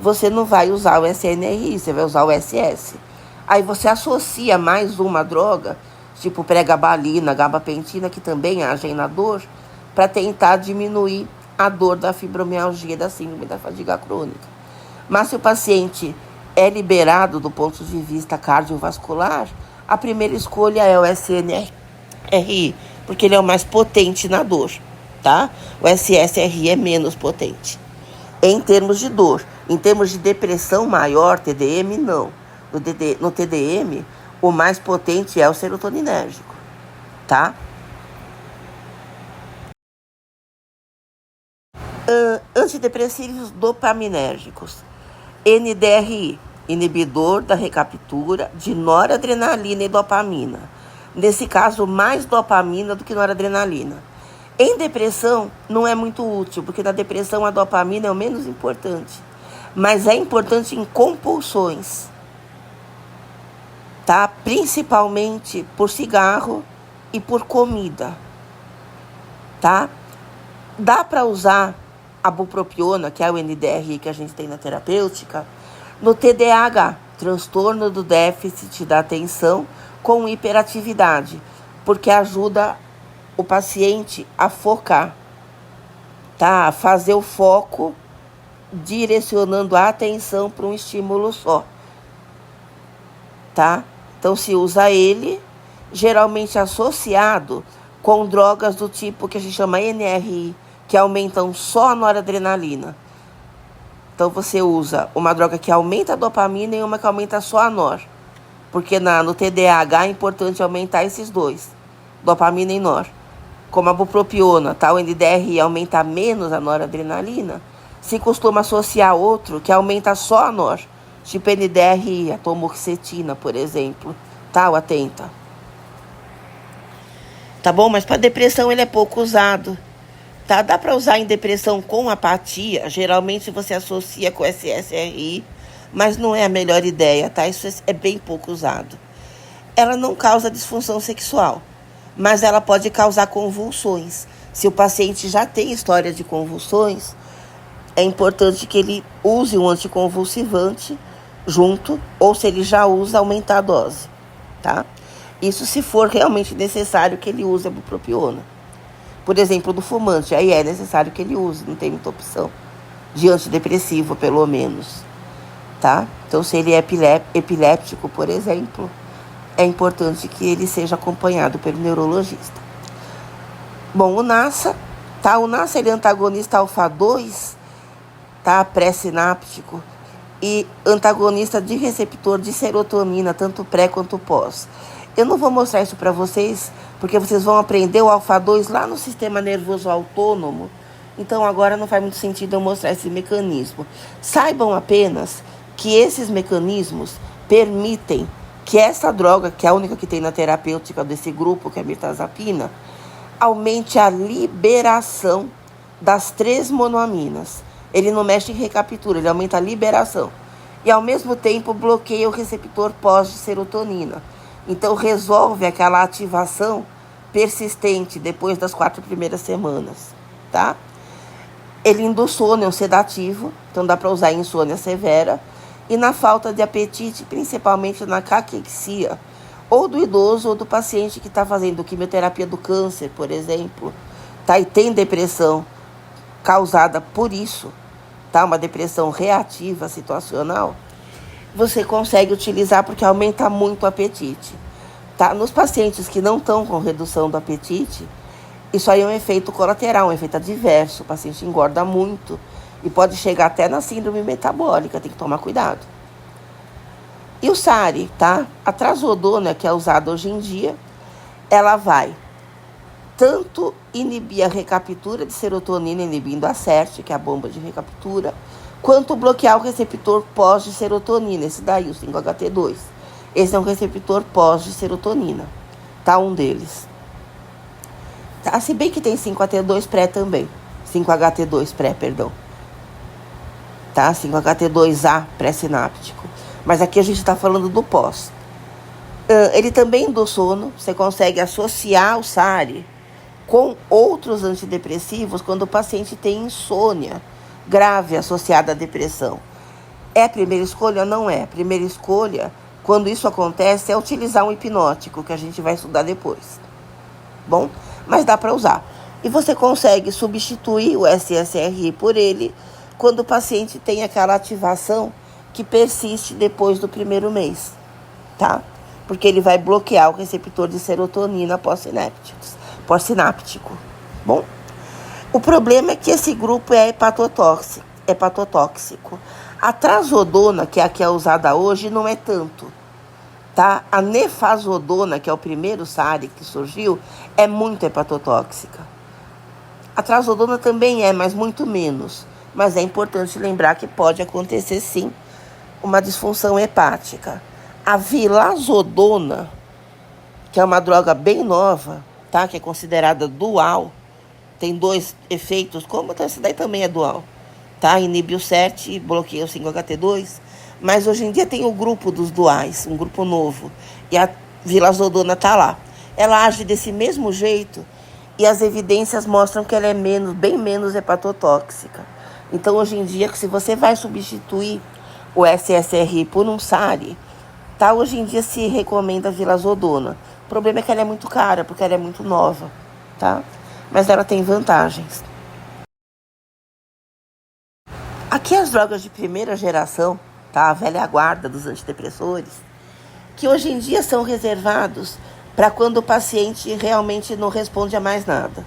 Speaker 1: você não vai usar o SNRI, você vai usar o SS. Aí você associa mais uma droga, tipo pregabalina, gabapentina, que também agem na dor, para tentar diminuir a dor da fibromialgia, da síndrome da fadiga crônica. Mas se o paciente é liberado do ponto de vista cardiovascular, a primeira escolha é o SNRI, porque ele é o mais potente na dor, tá? O SSRI é menos potente. Em termos de dor, em termos de depressão maior, TDM, não. No TDM, o mais potente é o serotoninérgico, tá? Antidepressivos dopaminérgicos. NDRI, inibidor da recaptura de noradrenalina e dopamina. Nesse caso, mais dopamina do que noradrenalina. Em depressão, não é muito útil, porque na depressão a dopamina é o menos importante. Mas é importante em compulsões, tá? Principalmente por cigarro e por comida, tá? Dá para usar a bupropiona, que é o NDRI que a gente tem na terapêutica, no TDAH, transtorno do déficit da atenção com hiperatividade, porque ajuda o paciente a focar, tá? A fazer o foco direcionando a atenção para um estímulo só, tá? Então se usa ele, geralmente associado com drogas do tipo que a gente chama NRI, que aumentam só a noradrenalina. Então você usa uma droga que aumenta a dopamina e uma que aumenta só a nor. Porque no TDAH é importante aumentar esses dois, dopamina e nor. Como a bupropiona, tá? O NDRI aumenta menos a noradrenalina, se costuma associar outro que aumenta só a nor, tipo NDRI, a tomoxetina, por exemplo, tá? O atenta. Tá bom? Mas para depressão ele é pouco usado. Tá? Dá para usar em depressão com apatia, geralmente você associa com SSRI, mas não é a melhor ideia, tá? Isso é bem pouco usado. Ela não causa disfunção sexual, mas ela pode causar convulsões. Se o paciente já tem história de convulsões, é importante que ele use um anticonvulsivante junto, ou se ele já usa, aumentar a dose, tá? Isso se for realmente necessário que ele use a bupropiona. Por exemplo, do fumante, aí é necessário que ele use, não tem muita opção. De antidepressivo, pelo menos, tá? Então, se ele é epiléptico, por exemplo, é importante que ele seja acompanhado pelo neurologista. Bom, o NASA, tá? O NASA, ele é antagonista alfa-2, tá? Pré-sináptico, e antagonista de receptor de serotonina, tanto pré quanto pós. Eu não vou mostrar isso para vocês, porque vocês vão aprender o alfa-2 lá no sistema nervoso autônomo, Então agora não faz muito sentido eu mostrar esse mecanismo. Saibam apenas que esses mecanismos permitem que essa droga, que é a única que tem na terapêutica desse grupo, que é a mirtazapina, aumente a liberação das 3 monoaminas. Ele não mexe em recaptura, ele aumenta a liberação. E ao mesmo tempo bloqueia o receptor pós de serotonina. Então resolve aquela ativação persistente depois das 4 primeiras semanas, tá? Ele induz sono, é um sedativo, então dá para usar em insônia severa. E na falta de apetite, principalmente na caquexia, ou do idoso ou do paciente que está fazendo quimioterapia do câncer, por exemplo, tá? E tem depressão causada por isso, tá? Uma depressão reativa situacional, você consegue utilizar porque aumenta muito o apetite, tá? Nos pacientes que não estão com redução do apetite, isso aí é um efeito colateral, um efeito adverso. O paciente engorda muito e pode chegar até na síndrome metabólica, tem que tomar cuidado. E o SARI, tá? A trazodona, que é usada hoje em dia, ela vai tanto inibir a recaptura de serotonina, inibindo a SERT, que é a bomba de recaptura, quanto bloquear o receptor pós de serotonina, esse daí, o 5-HT2. Esse é um receptor pós de serotonina, tá? Um deles. Tá? Se bem que tem 5-HT2 pré também. 5-HT2 pré, perdão. Tá? 5-HT2A pré-sináptico. Mas aqui a gente está falando do pós. Ele também induz sono. Você consegue associar o SARI com outros antidepressivos quando o paciente tem insônia grave associada à depressão. É a primeira escolha? Não é. A primeira escolha, quando isso acontece, é utilizar um hipnótico, que a gente vai estudar depois. Bom? Mas dá para usar. E você consegue substituir o SSRI por ele quando o paciente tem aquela ativação que persiste depois do primeiro mês, tá? Porque ele vai bloquear o receptor de serotonina pós-sináptico. Bom? O problema é que esse grupo é hepatotóxico. A trazodona, que é a que é usada hoje, não é tanto. Tá? A nefazodona, que é o primeiro SARI que surgiu, é muito hepatotóxica. A trazodona também é, mas muito menos. Mas é importante lembrar que pode acontecer, sim, uma disfunção hepática. A vilazodona, que é uma droga bem nova, tá? Que é considerada dual, tem 2 efeitos, como essa daí também é dual, tá? Inibe o SERT e bloqueia o 5-HT2. Mas hoje em dia tem o grupo dos duais, um grupo novo. E a vilazodona está lá. Ela age desse mesmo jeito e as evidências mostram que ela é bem menos hepatotóxica. Então, hoje em dia, se você vai substituir o SSRI por um SARI, tá? Hoje em dia se recomenda a vilazodona. O problema é que ela é muito cara, porque ela é muito nova, tá? Mas ela tem vantagens. Aqui as drogas de primeira geração, tá? A velha guarda dos antidepressores, que hoje em dia são reservados para quando o paciente realmente não responde a mais nada.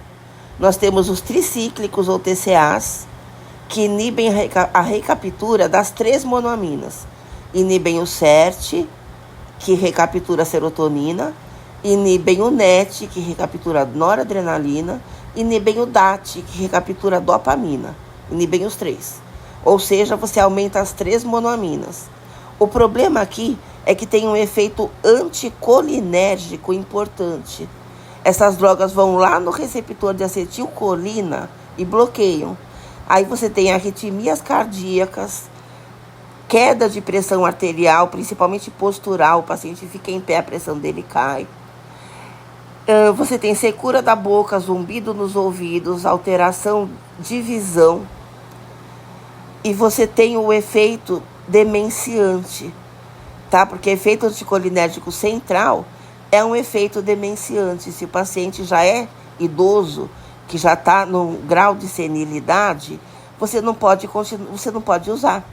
Speaker 1: Nós temos os tricíclicos ou TCAs, que inibem a recaptura das 3 monoaminas. Inibem o SERT, que recaptura a serotonina, inibem o NET, que recaptura a noradrenalina, inibem o DAT, que recaptura a dopamina. Inibem os 3. Ou seja, você aumenta as 3 monoaminas. O problema aqui é que tem um efeito anticolinérgico importante. Essas drogas vão lá no receptor de acetilcolina e bloqueiam. Aí você tem arritmias cardíacas, queda de pressão arterial, principalmente postural, o paciente fica em pé, a pressão dele cai. Você tem secura da boca, zumbido nos ouvidos, alteração de visão. E você tem o efeito demenciante, tá? Porque efeito anticolinérgico central é um efeito demenciante. Se o paciente já é idoso, que já está no grau de senilidade, você não pode usar,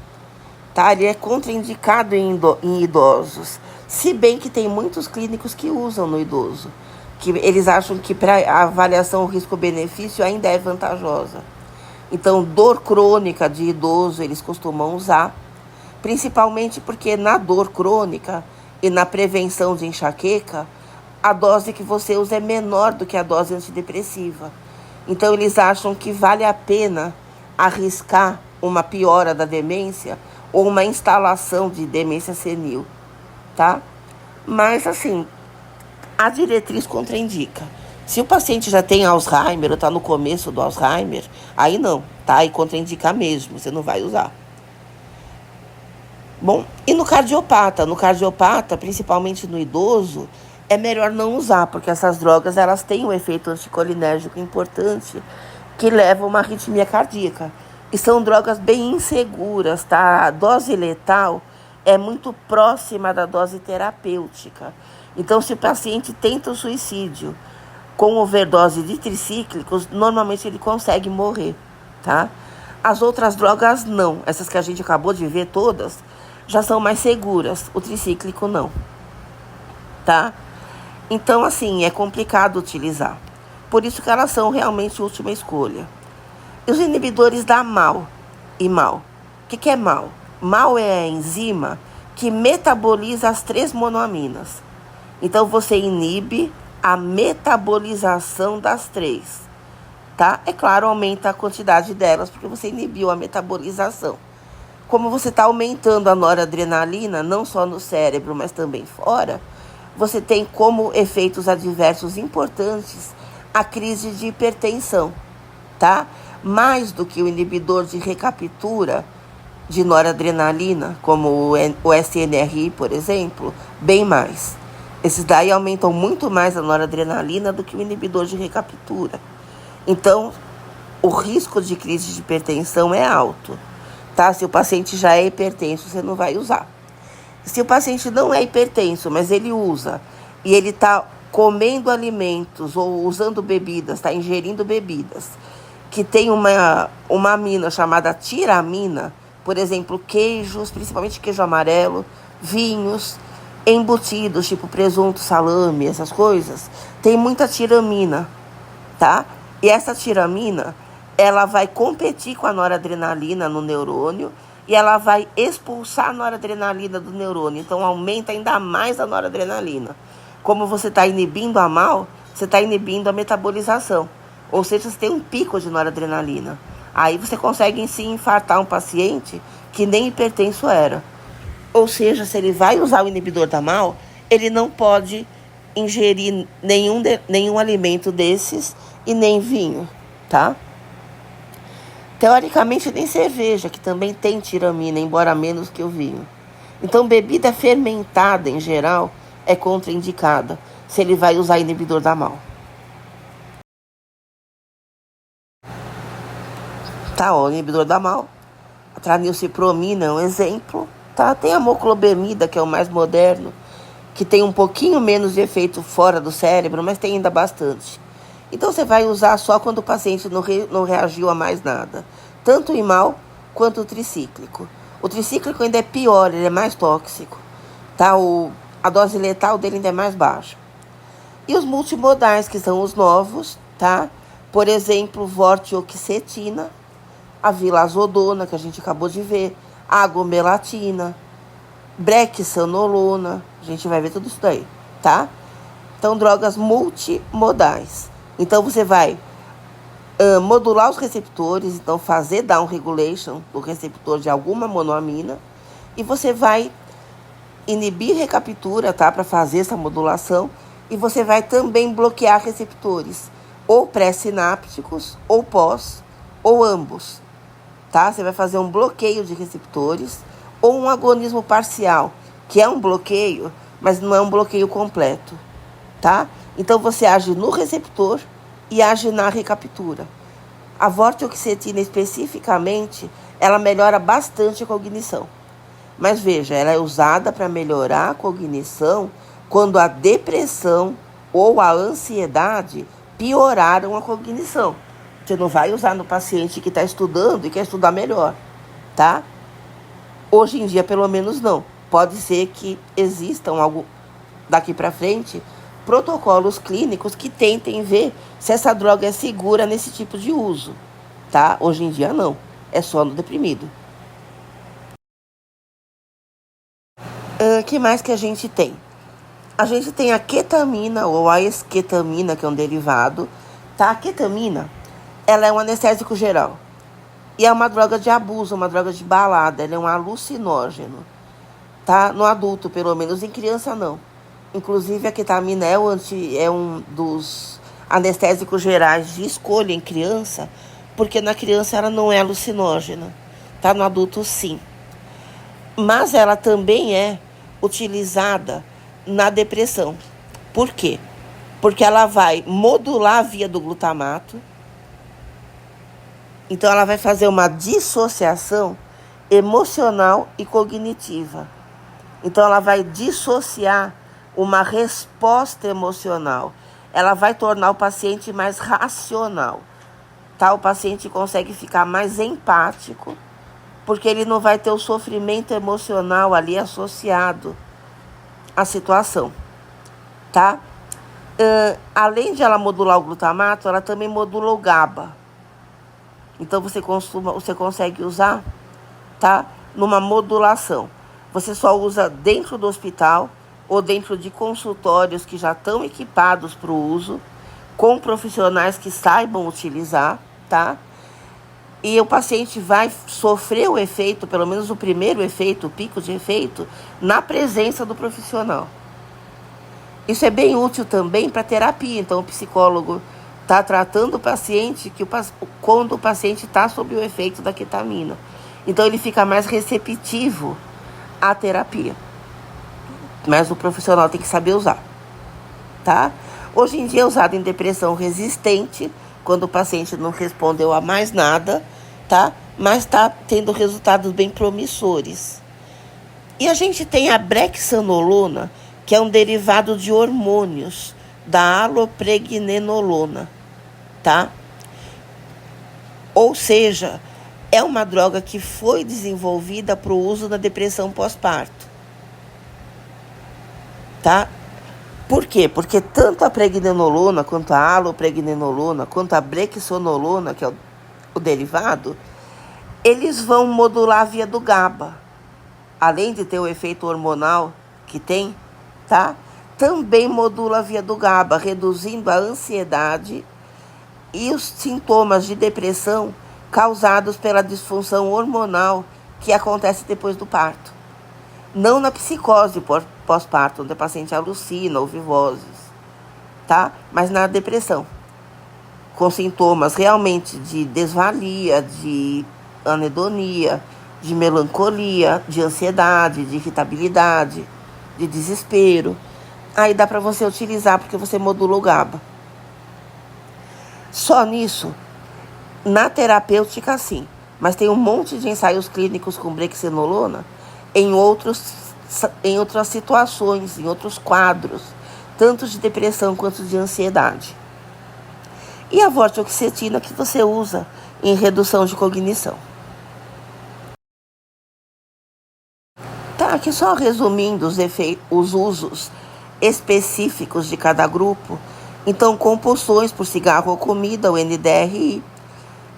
Speaker 1: tá? Ele é contraindicado em idosos, se bem que tem muitos clínicos que usam no idoso, que eles acham que para a avaliação risco-benefício ainda é vantajosa. Então, dor crônica de idoso eles costumam usar, principalmente porque na dor crônica e na prevenção de enxaqueca, a dose que você usa é menor do que a dose antidepressiva. Então eles acham que vale a pena arriscar uma piora da demência ou uma instalação de demência senil, tá? Mas assim, a diretriz contraindica. Se o paciente já tem Alzheimer ou está no começo do Alzheimer, aí não, tá? Aí contraindica mesmo, você não vai usar. Bom, e no cardiopata? No cardiopata, principalmente no idoso, é melhor não usar, porque essas drogas elas têm um efeito anticolinérgico importante que leva a uma arritmia cardíaca. E são drogas bem inseguras, tá? A dose letal é muito próxima da dose terapêutica. Então, se o paciente tenta o suicídio com overdose de tricíclicos, normalmente ele consegue morrer, tá? As outras drogas não. Essas que a gente acabou de ver todas já são mais seguras. O tricíclico não, tá? Então, assim, é complicado utilizar. Por isso que elas são realmente a última escolha. E os inibidores da MAO e MAO. O que é MAO? MAO é a enzima que metaboliza as 3 monoaminas. Então, você inibe a metabolização das 3, tá? É claro, aumenta a quantidade delas, porque você inibiu a metabolização. Como você está aumentando a noradrenalina, não só no cérebro, mas também fora, você tem como efeitos adversos importantes a crise de hipertensão, tá? Mais do que o inibidor de recaptura de noradrenalina, como o SNRI, por exemplo, bem mais. Esses daí aumentam muito mais a noradrenalina do que o inibidor de recaptura. Então, o risco de crise de hipertensão é alto, tá? Se o paciente já é hipertenso, você não vai usar. Se o paciente não é hipertenso, mas ele usa, e ele está comendo alimentos ou usando bebidas, está ingerindo bebidas, que tem uma amina chamada tiramina, por exemplo, queijos, principalmente queijo amarelo, vinhos, embutidos, tipo presunto, salame, essas coisas, tem muita tiramina, tá? E essa tiramina, ela vai competir com a noradrenalina no neurônio e ela vai expulsar a noradrenalina do neurônio. Então, aumenta ainda mais a noradrenalina. Como você está inibindo a MAO, você está inibindo a metabolização. Ou seja, você tem um pico de noradrenalina. Aí você consegue, sim, infartar um paciente que nem hipertenso era. Ou seja, se ele vai usar o inibidor da MAO, ele não pode ingerir nenhum alimento desses e nem vinho, tá? Teoricamente, nem cerveja, que também tem tiramina, embora menos que o vinho. Então, bebida fermentada, em geral, é contraindicada se ele vai usar inibidor da MAO. Tá, ó, o inibidor da MAO. A tranilcipromina é um exemplo. Tá? Tem a moclobemida, que é o mais moderno, que tem um pouquinho menos de efeito fora do cérebro, mas tem ainda bastante. Então, você vai usar só quando o paciente não reagiu a mais nada. Tanto o IMAL quanto o tricíclico. O tricíclico ainda é pior, ele é mais tóxico. Tá? A dose letal dele ainda é mais baixa. E os multimodais, que são os novos, tá? Por exemplo, vortioxetina, a vilazodona, que a gente acabou de ver, a agomelatina, brexanolona, a gente vai ver tudo isso daí, tá? Então, drogas multimodais. Então, você vai modular os receptores, então fazer down regulation do receptor de alguma monoamina, e você vai inibir recaptura, tá? Para fazer essa modulação, e você vai também bloquear receptores, ou pré-sinápticos, ou pós, ou ambos. Tá? Você vai fazer um bloqueio de receptores ou um agonismo parcial, que é um bloqueio, mas não é um bloqueio completo, tá? Então, você age no receptor e age na recaptura. A vortioxetina, especificamente, ela melhora bastante a cognição. Mas, veja, ela é usada para melhorar a cognição quando a depressão ou a ansiedade pioraram a cognição. Você não vai usar no paciente que está estudando e quer estudar melhor, tá? Hoje em dia, pelo menos, não. Pode ser que existam algo daqui para frente, protocolos clínicos que tentem ver se essa droga é segura nesse tipo de uso, tá? Hoje em dia, não. É só no deprimido. Que mais que a gente tem? A gente tem a ketamina ou a esketamina, que é um derivado, tá? A ketamina, ela é um anestésico geral. E é uma droga de abuso, uma droga de balada. Ela é um alucinógeno, tá? No adulto, pelo menos. Em criança, não. Inclusive, a ketamina é um dos anestésicos gerais de escolha em criança, porque na criança ela não é alucinógena, tá? No adulto, sim. Mas ela também é utilizada na depressão. Por quê? Porque ela vai modular a via do glutamato. Então, ela vai fazer uma dissociação emocional e cognitiva. Então, ela vai dissociar uma resposta emocional. Ela vai tornar o paciente mais racional. Tá? O paciente consegue ficar mais empático, porque ele não vai ter o sofrimento emocional ali associado à situação. Tá? Além de ela modular o glutamato, ela também modula o GABA. Então, você consegue usar, tá? Numa modulação. Você só usa dentro do hospital ou dentro de consultórios que já estão equipados para o uso, com profissionais que saibam utilizar, tá? E o paciente vai sofrer o efeito, pelo menos o primeiro efeito, o pico de efeito, na presença do profissional. Isso é bem útil também para terapia. Então, o psicólogo está tratando o paciente quando o paciente está sob o efeito da ketamina. Então, ele fica mais receptivo à terapia. Mas o profissional tem que saber usar, tá? Hoje em dia é usado em depressão resistente, quando o paciente não respondeu a mais nada, tá? Mas está tendo resultados bem promissores. E a gente tem a brexanolona, que é um derivado de hormônios, da alopregnenolona, tá? Ou seja, é uma droga que foi desenvolvida para o uso na depressão pós-parto, tá? Por quê? Porque tanto a pregnenolona, quanto a alopregnenolona, quanto a brexanolona, que é o derivado, eles vão modular a via do GABA. Além de ter o efeito hormonal que tem, tá? Também modula a via do GABA, reduzindo a ansiedade e os sintomas de depressão causados pela disfunção hormonal que acontece depois do parto. Não na psicose pós-parto, onde a paciente alucina, ouve vozes, tá? Mas na depressão, com sintomas realmente de desvalia, de anedonia, de melancolia, de ansiedade, de irritabilidade, de desespero. Aí dá para você utilizar, porque você modula o GABA. Só nisso, na terapêutica, sim. Mas tem um monte de ensaios clínicos com brexanolona em outras situações, em outros quadros, tanto de depressão quanto de ansiedade. E a vortioxetina, que você usa em redução de cognição. Tá, aqui só resumindo os usos específicos de cada grupo. Então, compulsões por cigarro ou comida, o NDRI.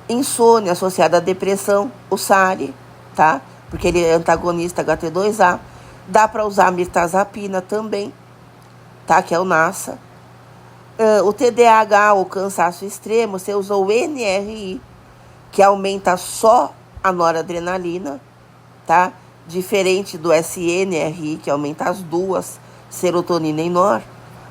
Speaker 1: Insônia associada à depressão, o SARI, tá? Porque ele é antagonista HT2A. Dá para usar a mirtazapina também, tá? Que é o NASA. O TDAH, o cansaço extremo, você usa o NRI, que aumenta só a noradrenalina, tá? Diferente do SNRI, que aumenta as duas, serotonina e nor.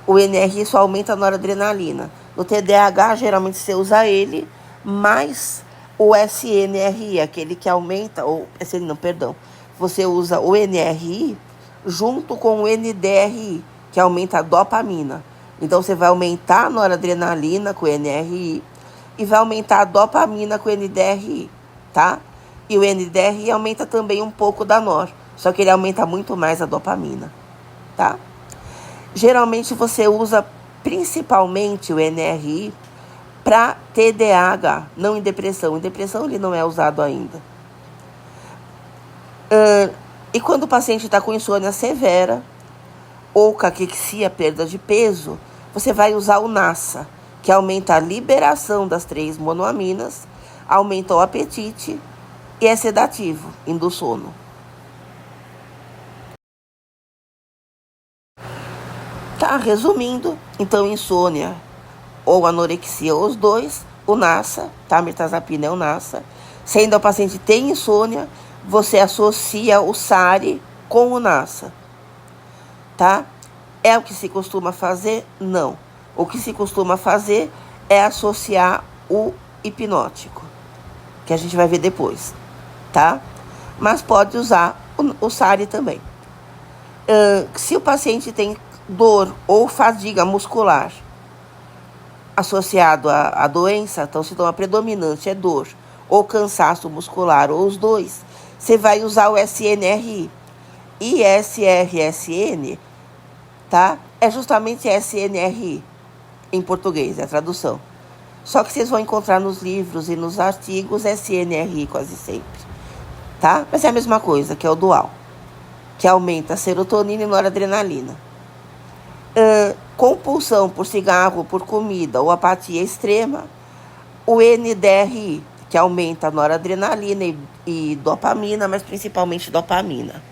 Speaker 1: O NRI só aumenta a noradrenalina. No TDAH, geralmente você usa ele, mais o SNRI, aquele que aumenta, você usa o NRI junto com o NDRI, que aumenta a dopamina. Então, você vai aumentar a noradrenalina com o NRI e vai aumentar a dopamina com o NDRI, tá? E o NDRI aumenta também um pouco da nor, só que ele aumenta muito mais a dopamina, tá? Geralmente, você usa principalmente o NRI para TDAH, não em depressão. Em depressão, ele não é usado ainda. E quando o paciente está com insônia severa ou caquexia, perda de peso, você vai usar o NASA, que aumenta a liberação das 3 monoaminas, aumenta o apetite e é sedativo, induz sono. Tá, resumindo, então insônia ou anorexia, os dois, o NASA, tá? A mirtazapina é o NASA. Se ainda o paciente tem insônia, você associa o SARI com o NASA, tá? É o que se costuma fazer? Não. O que se costuma fazer é associar o hipnótico, que a gente vai ver depois, tá? Mas pode usar o SARI também. Se o paciente tem dor ou fadiga muscular associado à doença, então o sintoma predominante é dor ou cansaço muscular, ou os dois, você vai usar o SNRI. E SRSN, tá? É justamente SNRI em português, é a tradução. Só que vocês vão encontrar nos livros e nos artigos SNRI quase sempre, tá? Mas é a mesma coisa, que é o dual, que aumenta a serotonina e noradrenalina. Compulsão por cigarro, por comida ou apatia extrema, o NDRI, que aumenta a noradrenalina e dopamina, mas principalmente dopamina.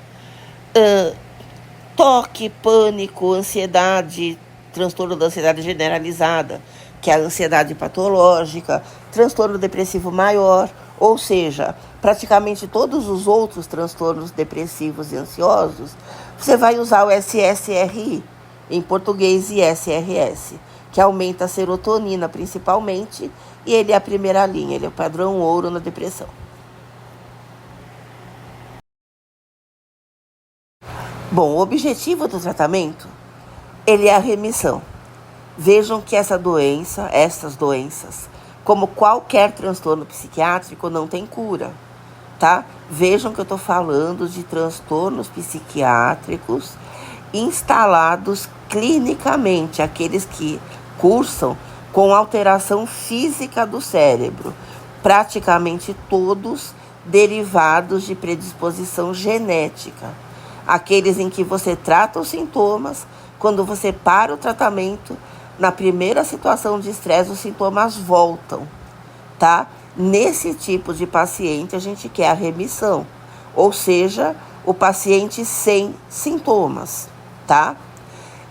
Speaker 1: Toque, pânico, ansiedade, transtorno da ansiedade generalizada, que é a ansiedade patológica, transtorno depressivo maior, ou seja, praticamente todos os outros transtornos depressivos e ansiosos, você vai usar o SSRI, em português ISRS, que aumenta a serotonina principalmente, e ele é a primeira linha, ele é o padrão ouro na depressão. Bom, o objetivo do tratamento, ele é a remissão. Vejam que essas doenças, como qualquer transtorno psiquiátrico, não tem cura, tá? Vejam que eu estou falando de transtornos psiquiátricos instalados clinicamente, aqueles que cursam com alteração física do cérebro, praticamente todos derivados de predisposição genética. Aqueles em que você trata os sintomas, quando você para o tratamento, na primeira situação de estresse, os sintomas voltam, tá? Nesse tipo de paciente, a gente quer a remissão, ou seja, o paciente sem sintomas, tá?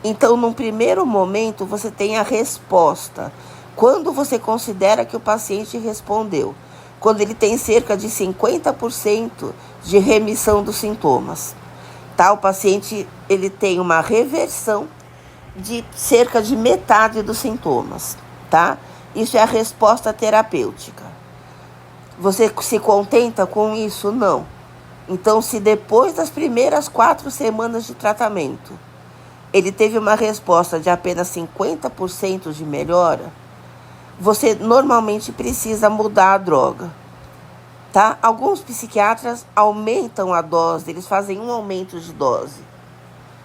Speaker 1: Então, num primeiro momento, você tem a resposta. Quando você considera que o paciente respondeu? Quando ele tem cerca de 50% de remissão dos sintomas, tá? O paciente, ele tem uma reversão de cerca de metade dos sintomas, tá? Isso é a resposta terapêutica. Você se contenta com isso? Não. Então, se depois das primeiras 4 semanas de tratamento, ele teve uma resposta de apenas 50% de melhora, você normalmente precisa mudar a droga, tá? Alguns psiquiatras aumentam a dose, eles fazem um aumento de dose.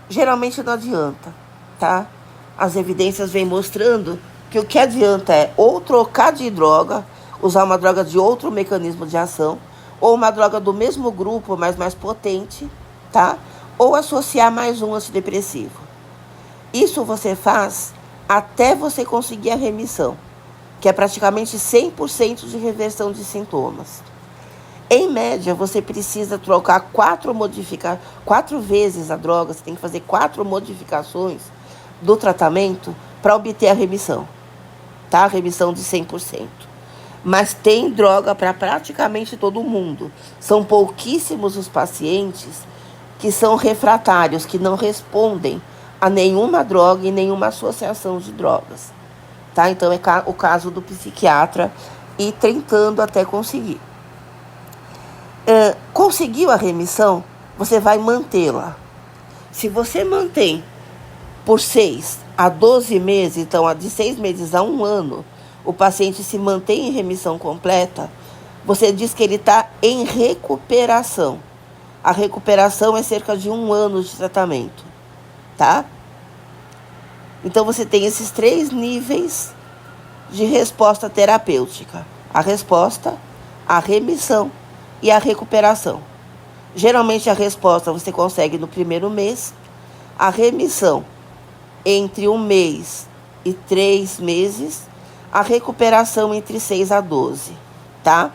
Speaker 1: Geralmente não adianta, tá? As evidências vêm mostrando que o que adianta é ou trocar de droga, usar uma droga de outro mecanismo de ação, ou uma droga do mesmo grupo, mas mais potente, tá? Ou associar mais um antidepressivo. Isso você faz até você conseguir a remissão, que é praticamente 100% de reversão de sintomas. Em média, você precisa trocar 4 vezes a droga, você tem que fazer 4 modificações do tratamento para obter a remissão, tá? A remissão de 100%. Mas tem droga para praticamente todo mundo. São pouquíssimos os pacientes que são refratários, que não respondem a nenhuma droga e nenhuma associação de drogas, tá? Então é o caso do psiquiatra ir tentando até conseguir. Conseguiu a remissão, você vai mantê-la. Se você mantém por 6 a 12 meses, então de 6 meses a 1 ano, o paciente se mantém em remissão completa, você diz que ele está em recuperação. A recuperação é cerca de 1 ano de tratamento, tá? Então você tem esses 3 níveis de resposta terapêutica: a resposta, a remissão e a recuperação. Geralmente a resposta você consegue no primeiro mês, a remissão entre 1 mês e 3 meses, a recuperação entre 6 a 12, tá?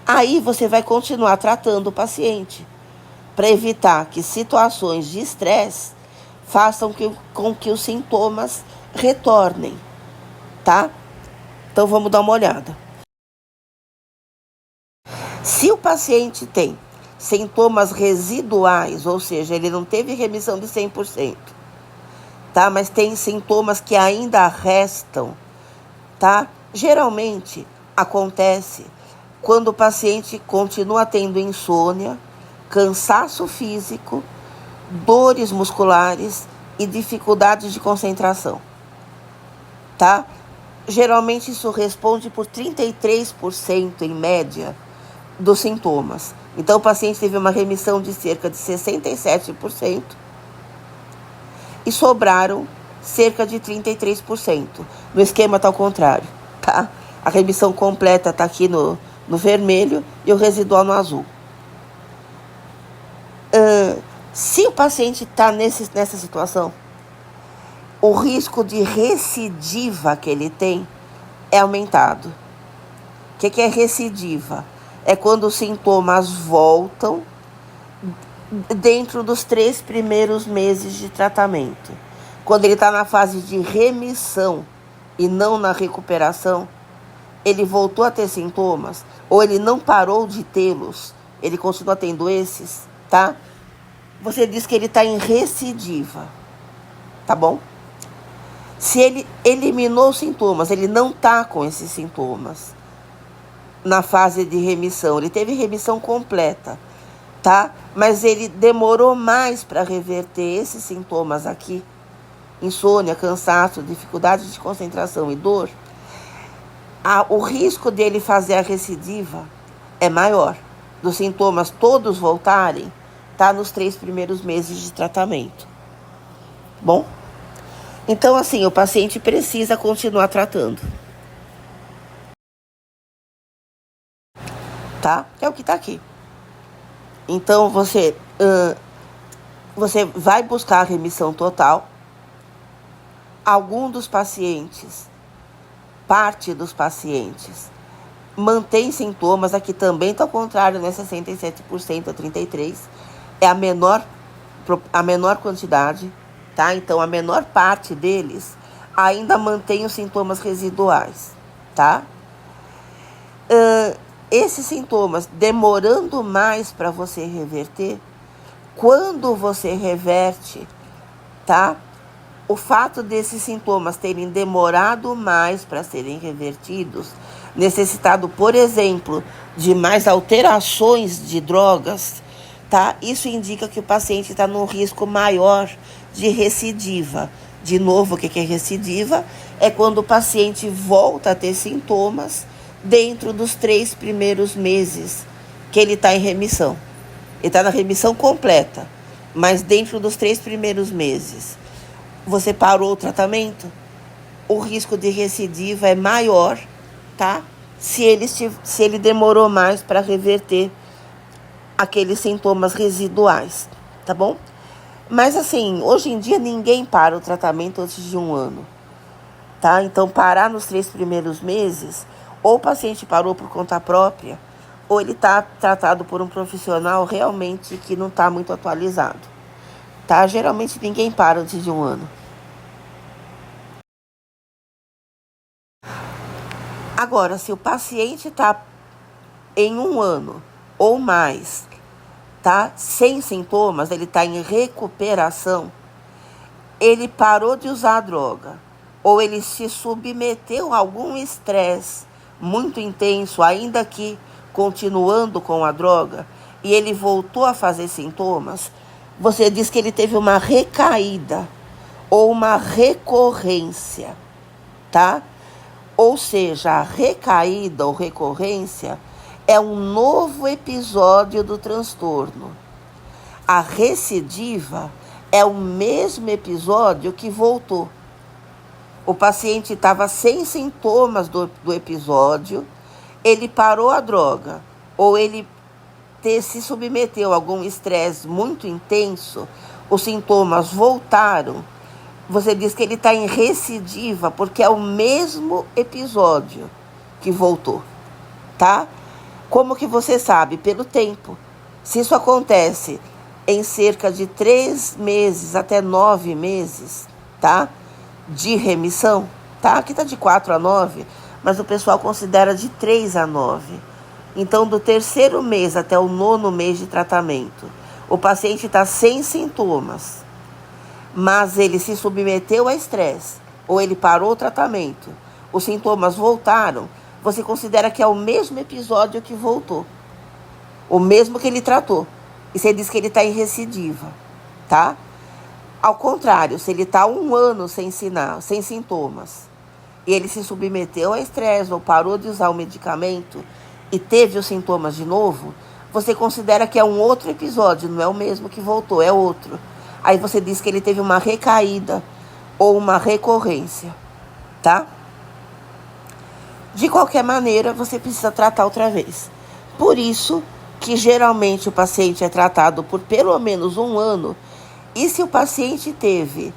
Speaker 1: Aí você vai continuar tratando o paciente para evitar que situações de estresse façam com que os sintomas retornem, tá? Então vamos dar uma olhada. Se o paciente tem sintomas residuais, ou seja, ele não teve remissão de 100%, tá? Mas tem sintomas que ainda restam, tá? Geralmente acontece quando o paciente continua tendo insônia, cansaço físico, dores musculares e dificuldades de concentração, tá? Geralmente isso responde por 33% em média dos sintomas. Então o paciente teve uma remissão de cerca de 67% e sobraram cerca de 33%. No esquema está ao contrário, tá? A remissão completa está aqui no vermelho e o residual no azul. Se o paciente está nessa situação, o risco de recidiva que ele tem é aumentado. O que é recidiva? É quando os sintomas voltam dentro dos 3 primeiros meses de tratamento. Quando ele está na fase de remissão e não na recuperação, ele voltou a ter sintomas, ou ele não parou de tê-los, ele continua tendo esses, tá? Você diz que ele está em recidiva, tá bom? Se ele eliminou os sintomas, ele não está com esses sintomas na fase de remissão, ele teve remissão completa, tá? Mas ele demorou mais para reverter esses sintomas aqui, insônia, cansaço, dificuldade de concentração e dor, o risco dele fazer a recidiva é maior, dos sintomas todos voltarem, tá? Nos 3 primeiros meses de tratamento. Bom? Então, assim, o paciente precisa continuar tratando. Tá? É o que está aqui. Então, você vai buscar a remissão total. Algum dos pacientes, parte dos pacientes, mantém sintomas. Aqui também está ao contrário, né? 67% a 33%. É a menor quantidade, tá? Então, a menor parte deles ainda mantém os sintomas residuais, tá? Esses sintomas demorando mais para você reverter, quando você reverte, tá? O fato desses sintomas terem demorado mais para serem revertidos, necessitado, por exemplo, de mais alterações de drogas, tá? Isso indica que o paciente está num risco maior de recidiva. De novo, o que é recidiva? É quando o paciente volta a ter sintomas dentro dos 3 primeiros meses que ele está em remissão. Ele está na remissão completa, mas dentro dos 3 primeiros meses você parou o tratamento, o risco de recidiva é maior, tá? Se ele demorou mais para reverter aqueles sintomas residuais, tá bom? Mas assim, hoje em dia ninguém para o tratamento antes de 1 ano, tá? Então parar nos 3 primeiros meses, ou o paciente parou por conta própria, ou ele está tratado por um profissional realmente que não está muito atualizado, tá? Geralmente ninguém para antes de 1 ano. Agora, se o paciente está em 1 ano ou mais, tá? Sem sintomas, ele está em recuperação, ele parou de usar a droga, ou ele se submeteu a algum estresse muito intenso, ainda que continuando com a droga, e ele voltou a fazer sintomas, você diz que ele teve uma recaída ou uma recorrência, tá? Ou seja, a recaída ou recorrência é um novo episódio do transtorno. A recidiva é o mesmo episódio que voltou. O paciente estava sem sintomas do episódio, ele parou a droga, ou ele se submeteu a algum estresse muito intenso, os sintomas voltaram. Você diz que ele está em recidiva, porque é o mesmo episódio que voltou, tá? Como que você sabe? Pelo tempo. Se isso acontece em cerca de 3 meses até 9 meses, tá? De remissão, tá? Aqui tá de 4 a 9, mas o pessoal considera de 3 a 9. Então, do terceiro mês até o 9º mês de tratamento, o paciente está sem sintomas, mas ele se submeteu a estresse, ou ele parou o tratamento, os sintomas voltaram, você considera que é o mesmo episódio que voltou, o mesmo que ele tratou. E você diz que ele está em recidiva, tá? Ao contrário, se ele está 1 ano sem sintomas, e ele se submeteu a estresse ou parou de usar o medicamento e teve os sintomas de novo, você considera que é um outro episódio, não é o mesmo que voltou, é outro. Aí você diz que ele teve uma recaída ou uma recorrência, tá? De qualquer maneira, você precisa tratar outra vez. Por isso que geralmente o paciente é tratado por pelo menos 1 ano. E se o paciente teve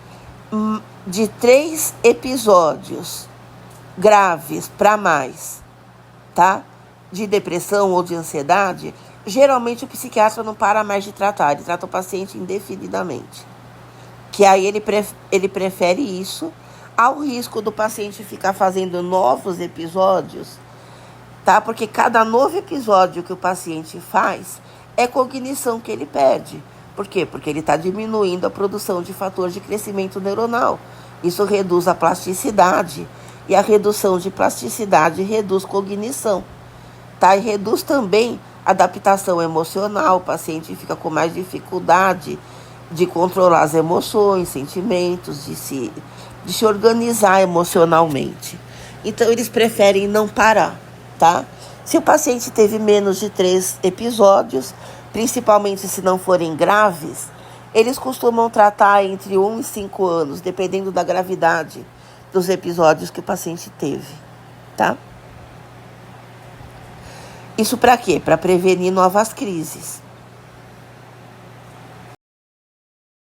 Speaker 1: de 3 episódios graves para mais, tá? De depressão ou de ansiedade, geralmente o psiquiatra não para mais de tratar, ele trata o paciente indefinidamente. Que aí ele prefere isso ao risco do paciente ficar fazendo novos episódios, tá? Porque cada novo episódio que o paciente faz é cognição que ele perde. Por quê? Porque ele está diminuindo a produção de fator de crescimento neuronal. Isso reduz a plasticidade, e a redução de plasticidade reduz cognição, tá? E reduz também a adaptação emocional, o paciente fica com mais dificuldade de controlar as emoções, sentimentos, de se organizar emocionalmente. Então, eles preferem não parar, tá? Se o paciente teve menos de 3 episódios, principalmente se não forem graves, eles costumam tratar entre 1 e 5 anos, dependendo da gravidade dos episódios que o paciente teve, tá? Isso para quê? Para prevenir novas crises.